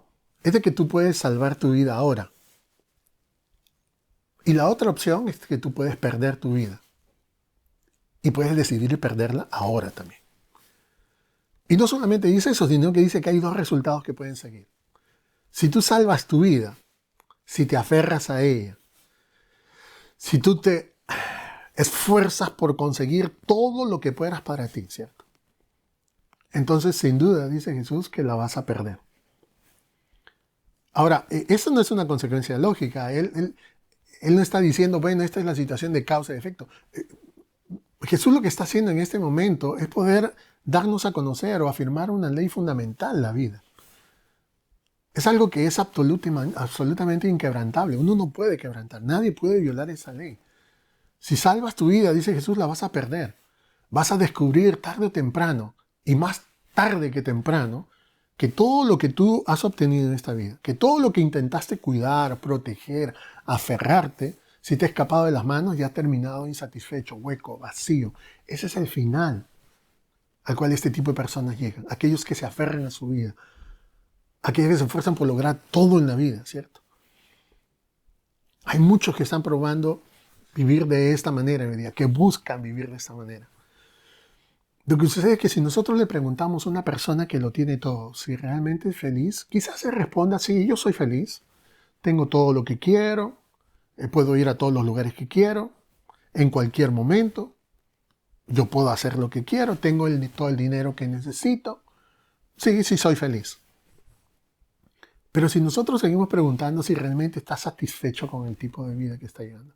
es de que tú puedes salvar tu vida ahora. Y la otra opción es que tú puedes perder tu vida. Y puedes decidir perderla ahora también. Y no solamente dice eso, sino que dice que hay dos resultados que pueden seguir. Si tú salvas tu vida, si te aferras a ella, si tú te esfuerzas por conseguir todo lo que puedas para ti, ¿cierto? Entonces, sin duda, dice Jesús, que la vas a perder. Ahora, eso no es una consecuencia lógica. Él no está diciendo, bueno, esta es la situación de causa y efecto. Jesús lo que está haciendo en este momento es poder darnos a conocer o afirmar una ley fundamental, la vida. Es algo que es absolutamente inquebrantable. Uno no puede quebrantar, nadie puede violar esa ley. Si salvas tu vida, dice Jesús, la vas a perder. Vas a descubrir tarde o temprano, y más tarde que temprano, que todo lo que tú has obtenido en esta vida, que todo lo que intentaste cuidar, proteger, aferrarte, si te ha escapado de las manos, ya ha terminado insatisfecho, hueco, vacío. Ese es el final al cual este tipo de personas llegan. Aquellos que se aferran a su vida, aquellos que se esfuerzan por lograr todo en la vida, ¿cierto? Hay muchos que están probando vivir de esta manera en vida, que buscan vivir de esta manera. Lo que sucede es que si nosotros le preguntamos a una persona que lo tiene todo, si realmente es feliz, quizás se responda, sí, yo soy feliz, tengo todo lo que quiero, puedo ir a todos los lugares que quiero, en cualquier momento, yo puedo hacer lo que quiero, tengo todo el dinero que necesito, sí, soy feliz. Pero si nosotros seguimos preguntando si realmente está satisfecho con el tipo de vida que está llevando,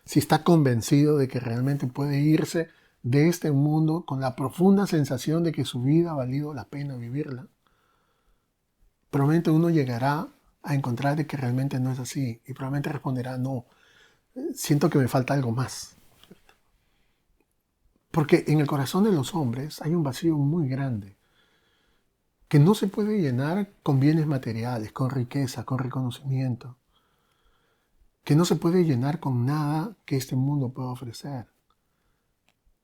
si está convencido de que realmente puede irse de este mundo con la profunda sensación de que su vida ha valido la pena vivirla, probablemente uno llegará a encontrar de que realmente no es así y probablemente responderá, no, siento que me falta algo más. Porque en el corazón de los hombres hay un vacío muy grande que no se puede llenar con bienes materiales, con riqueza, con reconocimiento, que no se puede llenar con nada que este mundo pueda ofrecer.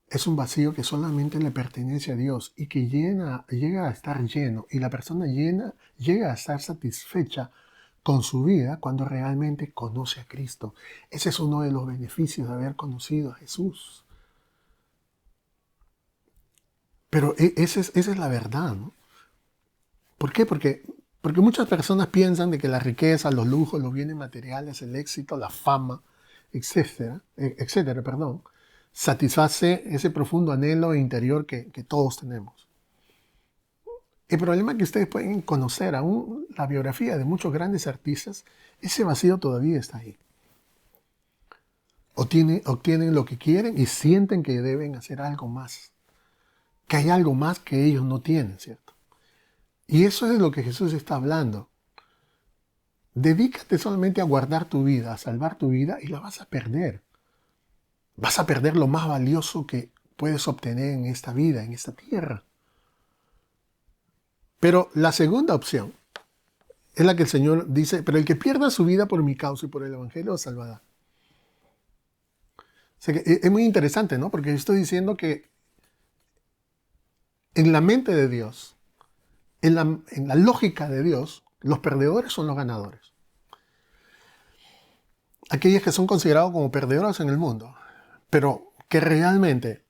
Es un vacío que solamente le pertenece a Dios y que llega a estar lleno, y la persona llega a estar satisfecha con su vida cuando realmente conoce a Cristo. Ese es uno de los beneficios de haber conocido a Jesús. Pero esa es la verdad, ¿no? ¿Por qué? Porque muchas personas piensan de que la riqueza, los lujos, los bienes materiales, el éxito, la fama, etcétera, satisface ese profundo anhelo interior que todos tenemos. El problema es que ustedes pueden conocer aún la biografía de muchos grandes artistas, ese vacío todavía está ahí. Obtienen lo que quieren y sienten que deben hacer algo más, que hay algo más que ellos no tienen, ¿cierto? Y eso es de lo que Jesús está hablando. Dedícate solamente a guardar tu vida, a salvar tu vida y la vas a perder. Vas a perder lo más valioso que puedes obtener en esta vida, en esta tierra. Pero la segunda opción es la que el Señor dice, pero el que pierda su vida por mi causa y por el Evangelio salvará. O sea que es muy interesante, ¿no? Porque estoy diciendo que en la mente de Dios, en la lógica de Dios, los perdedores son los ganadores. Aquellos que son considerados como perdedores en el mundo, pero que realmente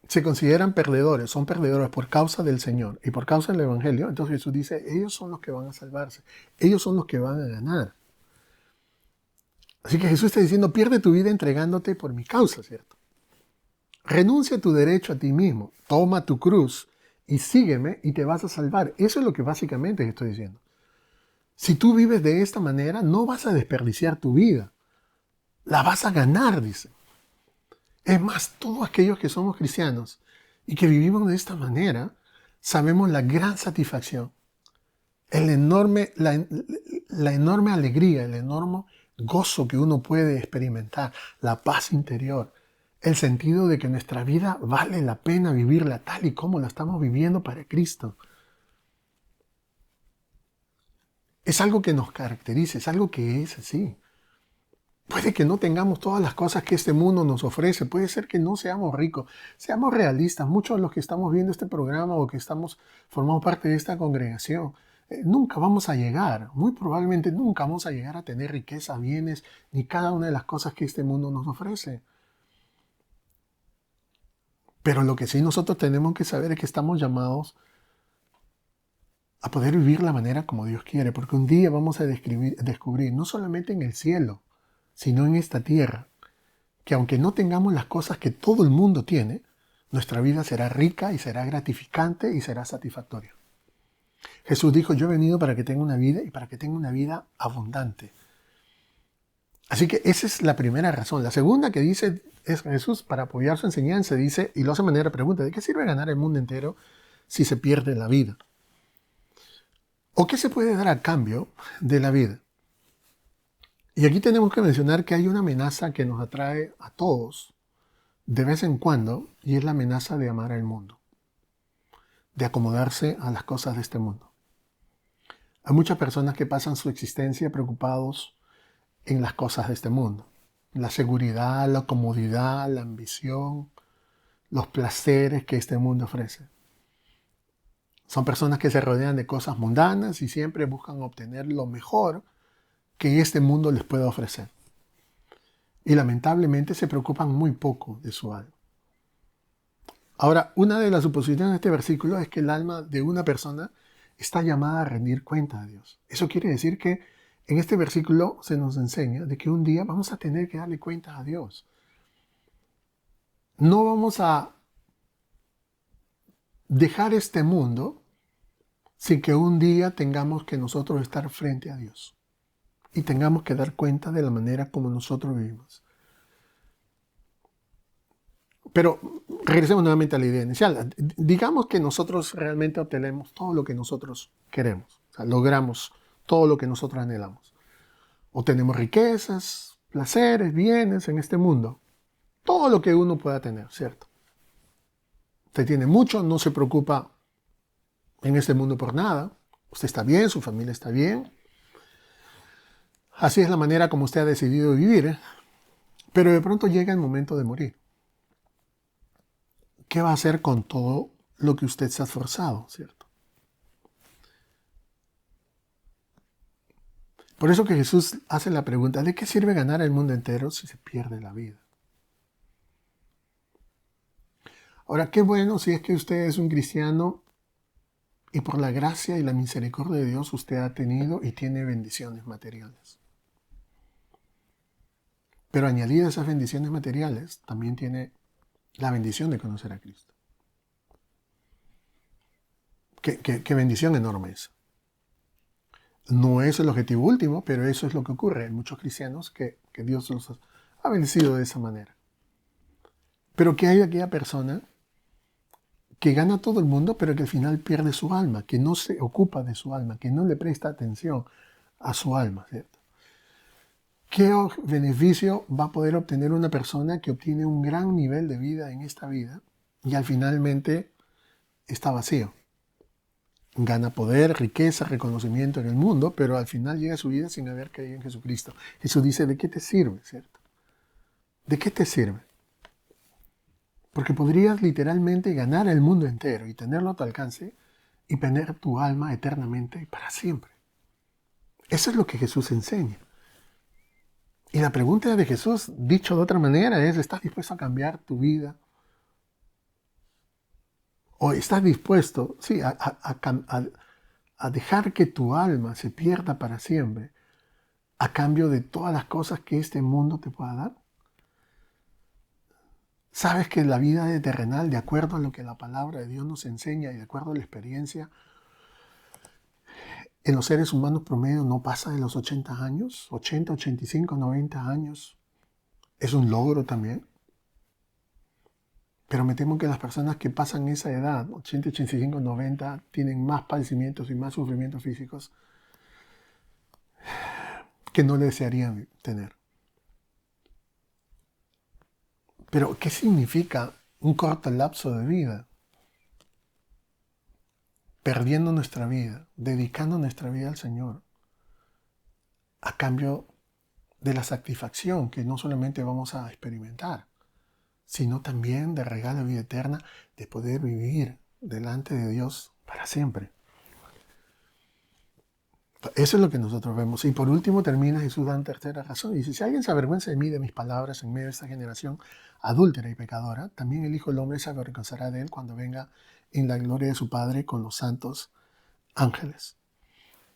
se consideran perdedores, son perdedores por causa del Señor y por causa del Evangelio, entonces Jesús dice, ellos son los que van a salvarse, ellos son los que van a ganar. Así que Jesús está diciendo, pierde tu vida entregándote por mi causa, ¿cierto? Renuncia a tu derecho a ti mismo, toma tu cruz y sígueme y te vas a salvar. Eso es lo que básicamente estoy diciendo. Si tú vives de esta manera, no vas a desperdiciar tu vida, la vas a ganar, dice. Es más, todos aquellos que somos cristianos y que vivimos de esta manera, sabemos la gran satisfacción, la enorme alegría, el enorme gozo que uno puede experimentar, la paz interior, el sentido de que nuestra vida vale la pena vivirla tal y como la estamos viviendo para Cristo. Es algo que nos caracteriza, es algo que es así. Puede que no tengamos todas las cosas que este mundo nos ofrece, puede ser que no seamos ricos, seamos realistas. Muchos de los que estamos viendo este programa o que formamos parte de esta congregación, nunca vamos a llegar, muy probablemente nunca vamos a llegar a tener riqueza, bienes, ni cada una de las cosas que este mundo nos ofrece. Pero lo que sí nosotros tenemos que saber es que estamos llamados a poder vivir la manera como Dios quiere, porque un día vamos a descubrir, no solamente en el cielo, sino en esta tierra, que aunque no tengamos las cosas que todo el mundo tiene, nuestra vida será rica y será gratificante y será satisfactoria. Jesús dijo, yo he venido para que tenga una vida y para que tenga una vida abundante. Así que esa es la primera razón. La segunda que dice es Jesús, para apoyar su enseñanza, dice, y lo hace de manera pregunta, ¿de qué sirve ganar el mundo entero si se pierde la vida? ¿O qué se puede dar a cambio de la vida? Y aquí tenemos que mencionar que hay una amenaza que nos atrae a todos de vez en cuando, y es la amenaza de amar al mundo, de acomodarse a las cosas de este mundo. Hay muchas personas que pasan su existencia preocupados en las cosas de este mundo. La seguridad, la comodidad, la ambición, los placeres que este mundo ofrece. Son personas que se rodean de cosas mundanas y siempre buscan obtener lo mejor que este mundo les pueda ofrecer. Y lamentablemente se preocupan muy poco de su alma. Ahora, una de las suposiciones de este versículo es que el alma de una persona está llamada a rendir cuenta a Dios. Eso quiere decir que en este versículo se nos enseña de que un día vamos a tener que darle cuenta a Dios. No vamos a dejar este mundo sin que un día tengamos que nosotros estar frente a Dios y tengamos que dar cuenta de la manera como nosotros vivimos. Pero regresemos nuevamente a la idea inicial. Digamos que nosotros realmente obtenemos todo lo que nosotros queremos. O sea, logramos todo lo que nosotros anhelamos. Obtenemos riquezas, placeres, bienes en este mundo. Todo lo que uno pueda tener, ¿cierto? Usted tiene mucho, no se preocupa en este mundo por nada. Usted está bien, su familia está bien. Así es la manera como usted ha decidido vivir, ¿eh? Pero de pronto llega el momento de morir. ¿Qué va a hacer con todo lo que usted se ha esforzado, cierto? Por eso que Jesús hace la pregunta, ¿de qué sirve ganar el mundo entero si se pierde la vida? Ahora, qué bueno si es que usted es un cristiano y por la gracia y la misericordia de Dios usted ha tenido y tiene bendiciones materiales. Pero añadida a esas bendiciones materiales, también tiene la bendición de conocer a Cristo. Qué bendición enorme es. No es el objetivo último, pero eso es lo que ocurre. Hay muchos cristianos que Dios los ha bendecido de esa manera. Pero que hay aquella persona que gana todo el mundo, pero que al final pierde su alma, que no se ocupa de su alma, que no le presta atención a su alma, ¿cierto? ¿Qué beneficio va a poder obtener una persona que obtiene un gran nivel de vida en esta vida y al finalmente está vacío? Gana poder, riqueza, reconocimiento en el mundo, pero al final llega a su vida sin haber creído en Jesucristo. Jesús dice, ¿de qué te sirve, cierto? ¿De qué te sirve? Porque podrías literalmente ganar el mundo entero y tenerlo a tu alcance y tener tu alma eternamente y para siempre. Eso es lo que Jesús enseña. Y la pregunta de Jesús, dicho de otra manera, es, ¿estás dispuesto a cambiar tu vida? ¿O estás dispuesto, sí, a dejar que tu alma se pierda para siempre a cambio de todas las cosas que este mundo te pueda dar? ¿Sabes que la vida de terrenal, de acuerdo a lo que la palabra de Dios nos enseña y de acuerdo a la experiencia, en los seres humanos promedio no pasa de los 80 años? 80, 85, 90 años. Es un logro también. Pero me temo que las personas que pasan esa edad, 80, 85, 90, tienen más padecimientos y más sufrimientos físicos que no le desearían tener. Pero, ¿qué significa un corto lapso de vida? Perdiendo nuestra vida, dedicando nuestra vida al Señor, a cambio de la satisfacción que no solamente vamos a experimentar, sino también de regalo de vida eterna, de poder vivir delante de Dios para siempre. Eso es lo que nosotros vemos. Y por último termina Jesús dando tercera razón. Dice, si alguien se avergüenza de mí, de mis palabras, en medio de esta generación adúltera y pecadora, también el Hijo del Hombre se avergonzará de él cuando venga en la gloria de su Padre con los santos ángeles.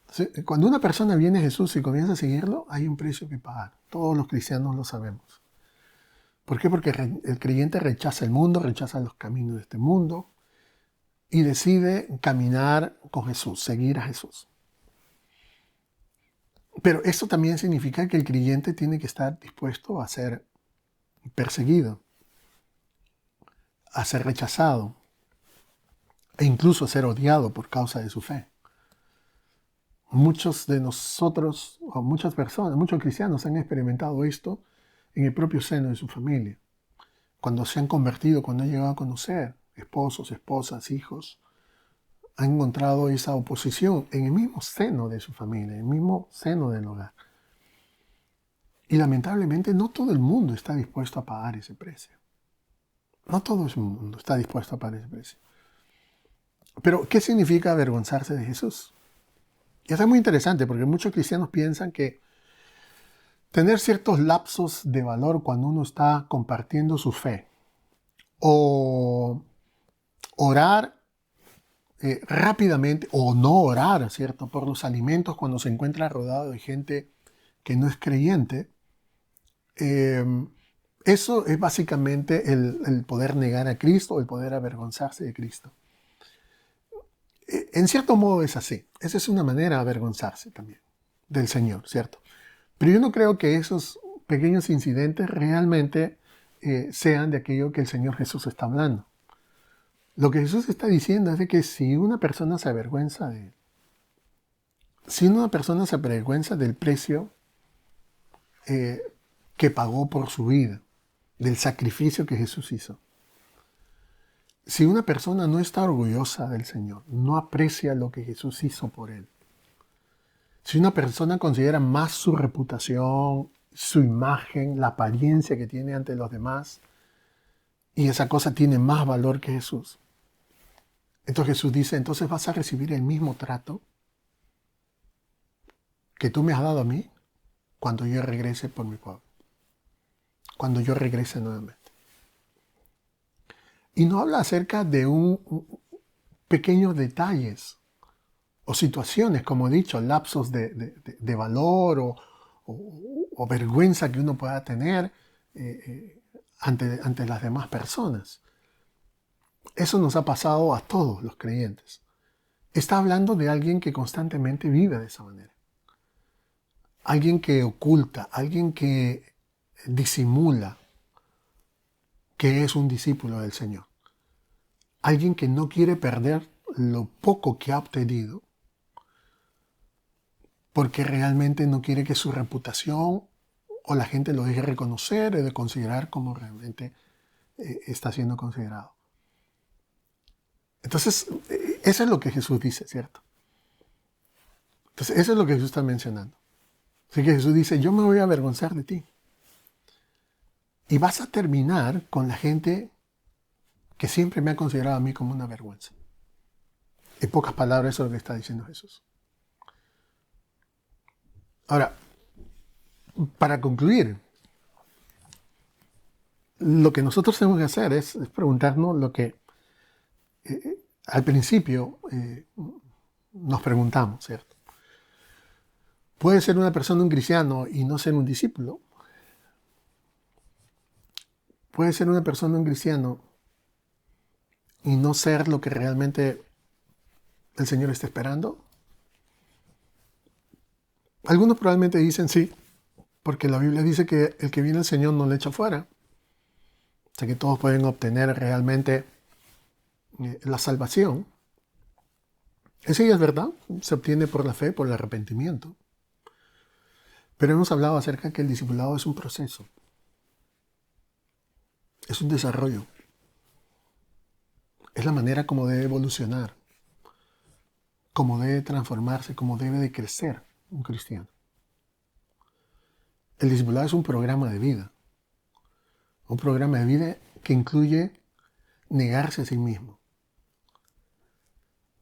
Entonces, cuando una persona viene a Jesús y comienza a seguirlo, hay un precio que pagar. Todos los cristianos lo sabemos. ¿Por qué? Porque el creyente rechaza el mundo, rechaza los caminos de este mundo y decide caminar con Jesús, seguir a Jesús. Pero esto también significa que el creyente tiene que estar dispuesto a ser perseguido, a ser rechazado e incluso a ser odiado por causa de su fe. Muchos de nosotros, o muchas personas, muchos cristianos han experimentado esto en el propio seno de su familia. Cuando se han convertido, cuando han llegado a conocer esposos, esposas, hijos, han encontrado esa oposición en el mismo seno de su familia, en el mismo seno del hogar. Y lamentablemente no todo el mundo está dispuesto a pagar ese precio. No todo el mundo está dispuesto a pagar ese precio. Pero, ¿qué significa avergonzarse de Jesús? Y eso es muy interesante porque muchos cristianos piensan que tener ciertos lapsos de valor cuando uno está compartiendo su fe o orar rápidamente o no orar, ¿cierto?, por los alimentos cuando se encuentra rodeado de gente que no es creyente, eso es básicamente el poder negar a Cristo, el poder avergonzarse de Cristo. En cierto modo es así. Esa es una manera de avergonzarse también del Señor, ¿cierto? Pero yo no creo que esos pequeños incidentes realmente sean de aquello que el Señor Jesús está hablando. Lo que Jesús está diciendo es de que si una persona se avergüenza de él, si una persona se avergüenza del precio que pagó por su vida, del sacrificio que Jesús hizo, si una persona no está orgullosa del Señor, no aprecia lo que Jesús hizo por él, si una persona considera más su reputación, su imagen, la apariencia que tiene ante los demás, y esa cosa tiene más valor que Jesús, entonces Jesús dice, entonces vas a recibir el mismo trato que tú me has dado a mí cuando yo regrese por mi pueblo, cuando yo regrese nuevamente. Y no habla acerca de pequeños detalles o situaciones, como he dicho, lapsos de valor o vergüenza que uno pueda tener ante las demás personas. Eso nos ha pasado a todos los creyentes. Está hablando de alguien que constantemente vive de esa manera. Alguien que oculta, alguien que disimula que es un discípulo del Señor. Alguien que no quiere perder lo poco que ha obtenido porque realmente no quiere que su reputación o la gente lo deje reconocer o de considerar como realmente está siendo considerado. Entonces, eso es lo que Jesús dice, ¿cierto? Entonces, eso es lo que Jesús está mencionando. Así que Jesús dice, yo me voy a avergonzar de ti. Y vas a terminar con la gente que siempre me ha considerado a mí como una vergüenza. En pocas palabras, eso es lo que está diciendo Jesús. Ahora, para concluir, lo que nosotros tenemos que hacer es preguntarnos lo que al principio nos preguntamos, ¿cierto? ¿Puede ser una persona un cristiano y no ser un discípulo? ¿Puede ser una persona un cristiano y no ser lo que realmente el Señor está esperando? Algunos probablemente dicen sí, porque la Biblia dice que el que viene al Señor no le echa fuera. O sea que todos pueden obtener realmente la salvación. Eso ya es verdad, se obtiene por la fe, por el arrepentimiento. Pero hemos hablado acerca de que el discipulado es un proceso. Es un desarrollo. Es la manera como debe evolucionar, como debe transformarse, como debe de crecer un cristiano. El discipulado es un programa de vida. Un programa de vida que incluye negarse a sí mismo.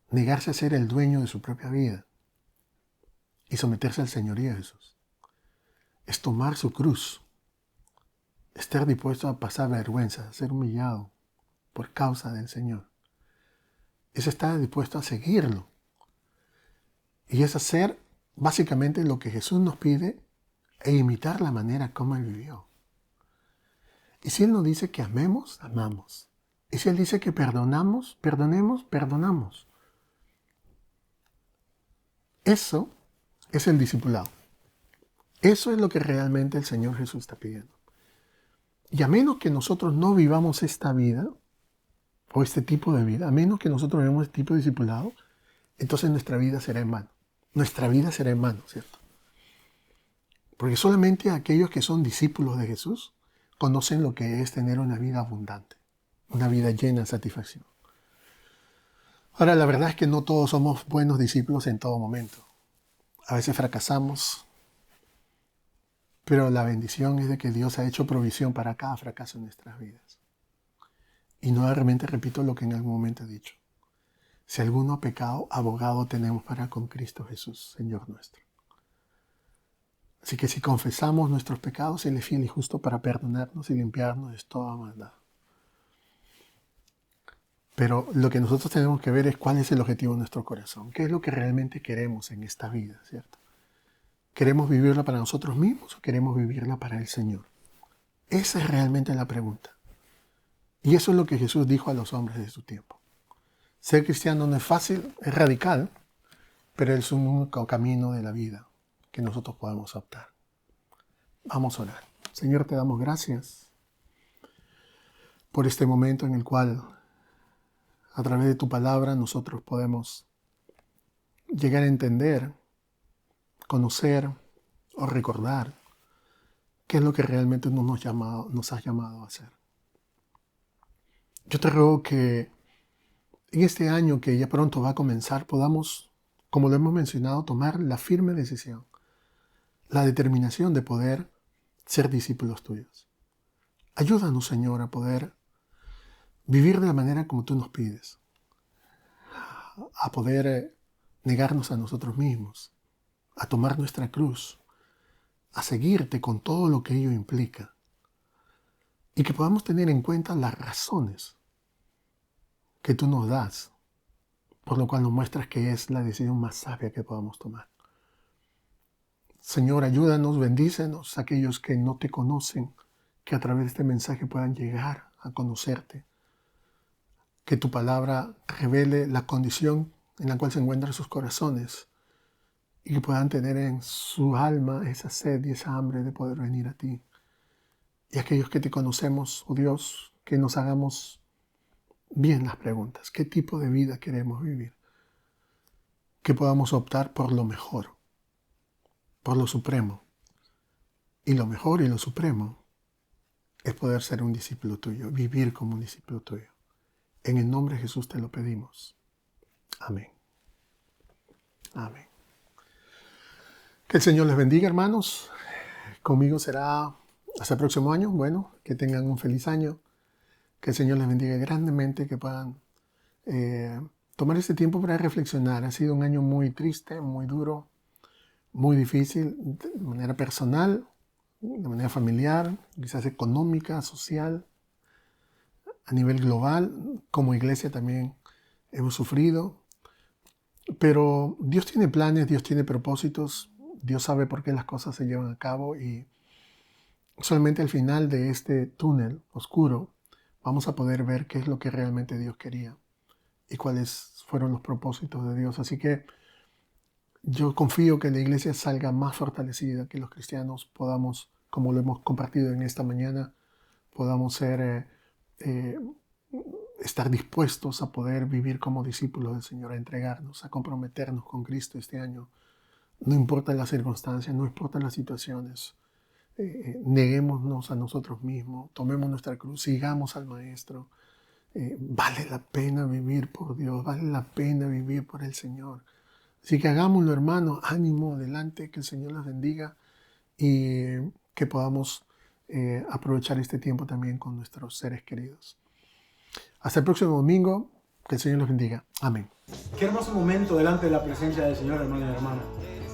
Negarse a ser el dueño de su propia vida y someterse al señorío de Jesús. Es tomar su cruz. Estar dispuesto a pasar vergüenza, a ser humillado por causa del Señor. Es estar dispuesto a seguirlo. Y es hacer básicamente lo que Jesús nos pide e imitar la manera como Él vivió. Y si Él nos dice que amemos, amamos. Y si Él dice que perdonamos, perdonamos. Eso es el discipulado. Eso es lo que realmente el Señor Jesús está pidiendo. Y a menos que nosotros no vivamos esta vida, o este tipo de vida, a menos que nosotros vivamos este tipo de discipulado, entonces nuestra vida será en vano. Nuestra vida será en vano, ¿cierto? Porque solamente aquellos que son discípulos de Jesús conocen lo que es tener una vida abundante, una vida llena de satisfacción. Ahora, la verdad es que no todos somos buenos discípulos en todo momento. A veces fracasamos, pero la bendición es de que Dios ha hecho provisión para cada fracaso en nuestras vidas. Y nuevamente repito lo que en algún momento he dicho. Si alguno ha pecado, abogado tenemos para con Cristo Jesús, Señor nuestro. Así que si confesamos nuestros pecados, Él es fiel y justo para perdonarnos y limpiarnos de toda maldad. Pero lo que nosotros tenemos que ver es cuál es el objetivo de nuestro corazón. ¿Qué es lo que realmente queremos en esta vida, ¿cierto? ¿Queremos vivirla para nosotros mismos o queremos vivirla para el Señor? Esa es realmente la pregunta. Y eso es lo que Jesús dijo a los hombres de su tiempo. Ser cristiano no es fácil, es radical, pero es un único camino de la vida que nosotros podemos optar. Vamos a orar. Señor, te damos gracias por este momento en el cual, a través de tu palabra, nosotros podemos llegar a entender, conocer o recordar qué es lo que realmente nos has llamado a hacer. Yo te ruego que en este año que ya pronto va a comenzar podamos, como lo hemos mencionado, tomar la firme decisión, la determinación de poder ser discípulos tuyos. Ayúdanos, Señor, a poder vivir de la manera como tú nos pides, a poder negarnos a nosotros mismos, a tomar nuestra cruz, a seguirte con todo lo que ello implica y que podamos tener en cuenta las razones que tú nos das, por lo cual nos muestras que es la decisión más sabia que podamos tomar. Señor, ayúdanos, bendícenos a aquellos que no te conocen, que a través de este mensaje puedan llegar a conocerte, que tu palabra revele la condición en la cual se encuentran sus corazones y que puedan tener en su alma esa sed y esa hambre de poder venir a ti. Y aquellos que te conocemos, oh Dios, que nos hagamos bien las preguntas. ¿Qué tipo de vida queremos vivir? Que podamos optar por lo mejor. por lo supremo. Y lo mejor y lo supremo es poder ser un discípulo tuyo, vivir como un discípulo tuyo. En el nombre de Jesús te lo pedimos. Amén. Amén. Que el Señor les bendiga, hermanos. Conmigo será hasta el próximo año. Bueno, que tengan un feliz año. Que el Señor les bendiga grandemente, que puedan tomar este tiempo para reflexionar. Ha sido un año muy triste, muy duro, muy difícil, de manera personal, de manera familiar, quizás económica, social, a nivel global. Como iglesia también hemos sufrido. Pero Dios tiene planes, Dios tiene propósitos, Dios sabe por qué las cosas se llevan a cabo y solamente al final de este túnel oscuro vamos a poder ver qué es lo que realmente Dios quería y cuáles fueron los propósitos de Dios. Así que yo confío que la iglesia salga más fortalecida, que los cristianos podamos, como lo hemos compartido en esta mañana, podamos estar dispuestos a poder vivir como discípulos del Señor, a entregarnos, a comprometernos con Cristo este año. No importa las circunstancias, no importa las situaciones. Neguémonos a nosotros mismos, tomemos nuestra cruz, sigamos al Maestro. Vale la pena vivir por Dios, vale la pena vivir por el Señor. Así que hagámoslo, hermanos, ánimo, adelante, que el Señor los bendiga y que podamos aprovechar este tiempo también con nuestros seres queridos. Hasta el próximo domingo, que el Señor los bendiga. Amén. Qué hermoso momento delante de la presencia del Señor, hermano y hermana.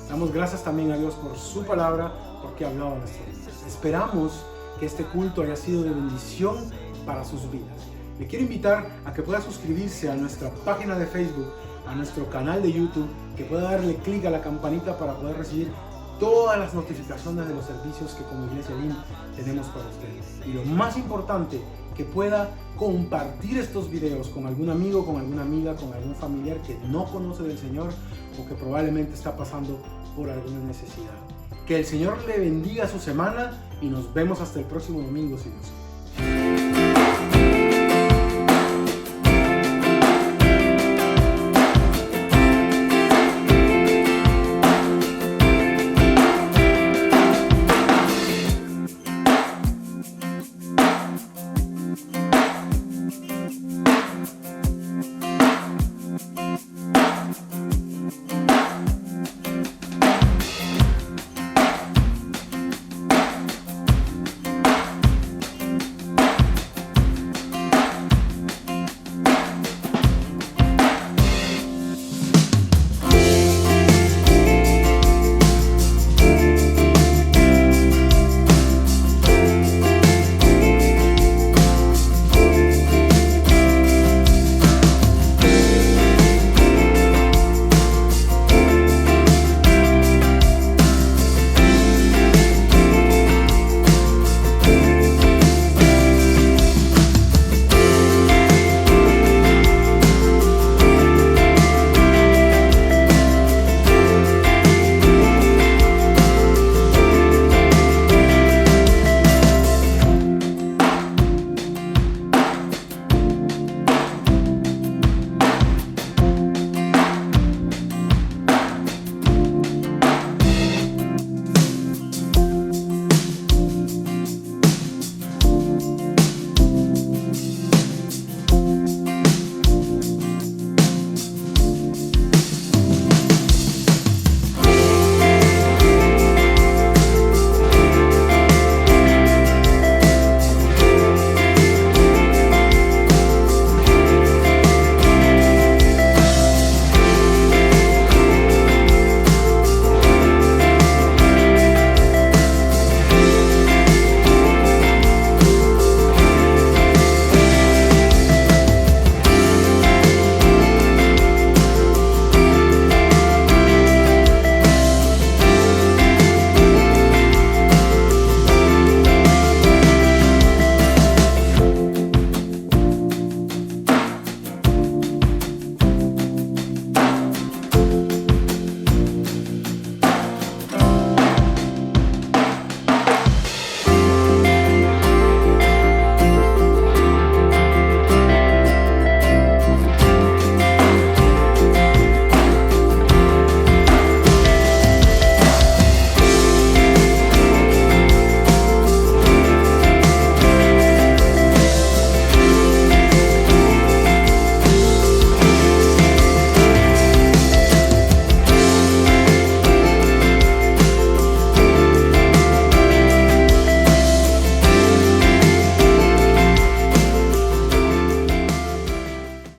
Damos gracias también a Dios por su palabra, porque ha hablado a nuestras vidas. Esperamos que este culto haya sido de bendición para sus vidas. Le quiero invitar a que pueda suscribirse a nuestra página de Facebook, a nuestro canal de YouTube, que pueda darle clic a la campanita para poder recibir todas las notificaciones de los servicios que como Iglesia LIM tenemos para ustedes. Y lo más importante, que pueda compartir estos videos con algún amigo, con alguna amiga, con algún familiar que no conoce del Señor o que probablemente está pasando por alguna necesidad. Que el Señor le bendiga su semana y nos vemos hasta el próximo domingo, si Dios quiere.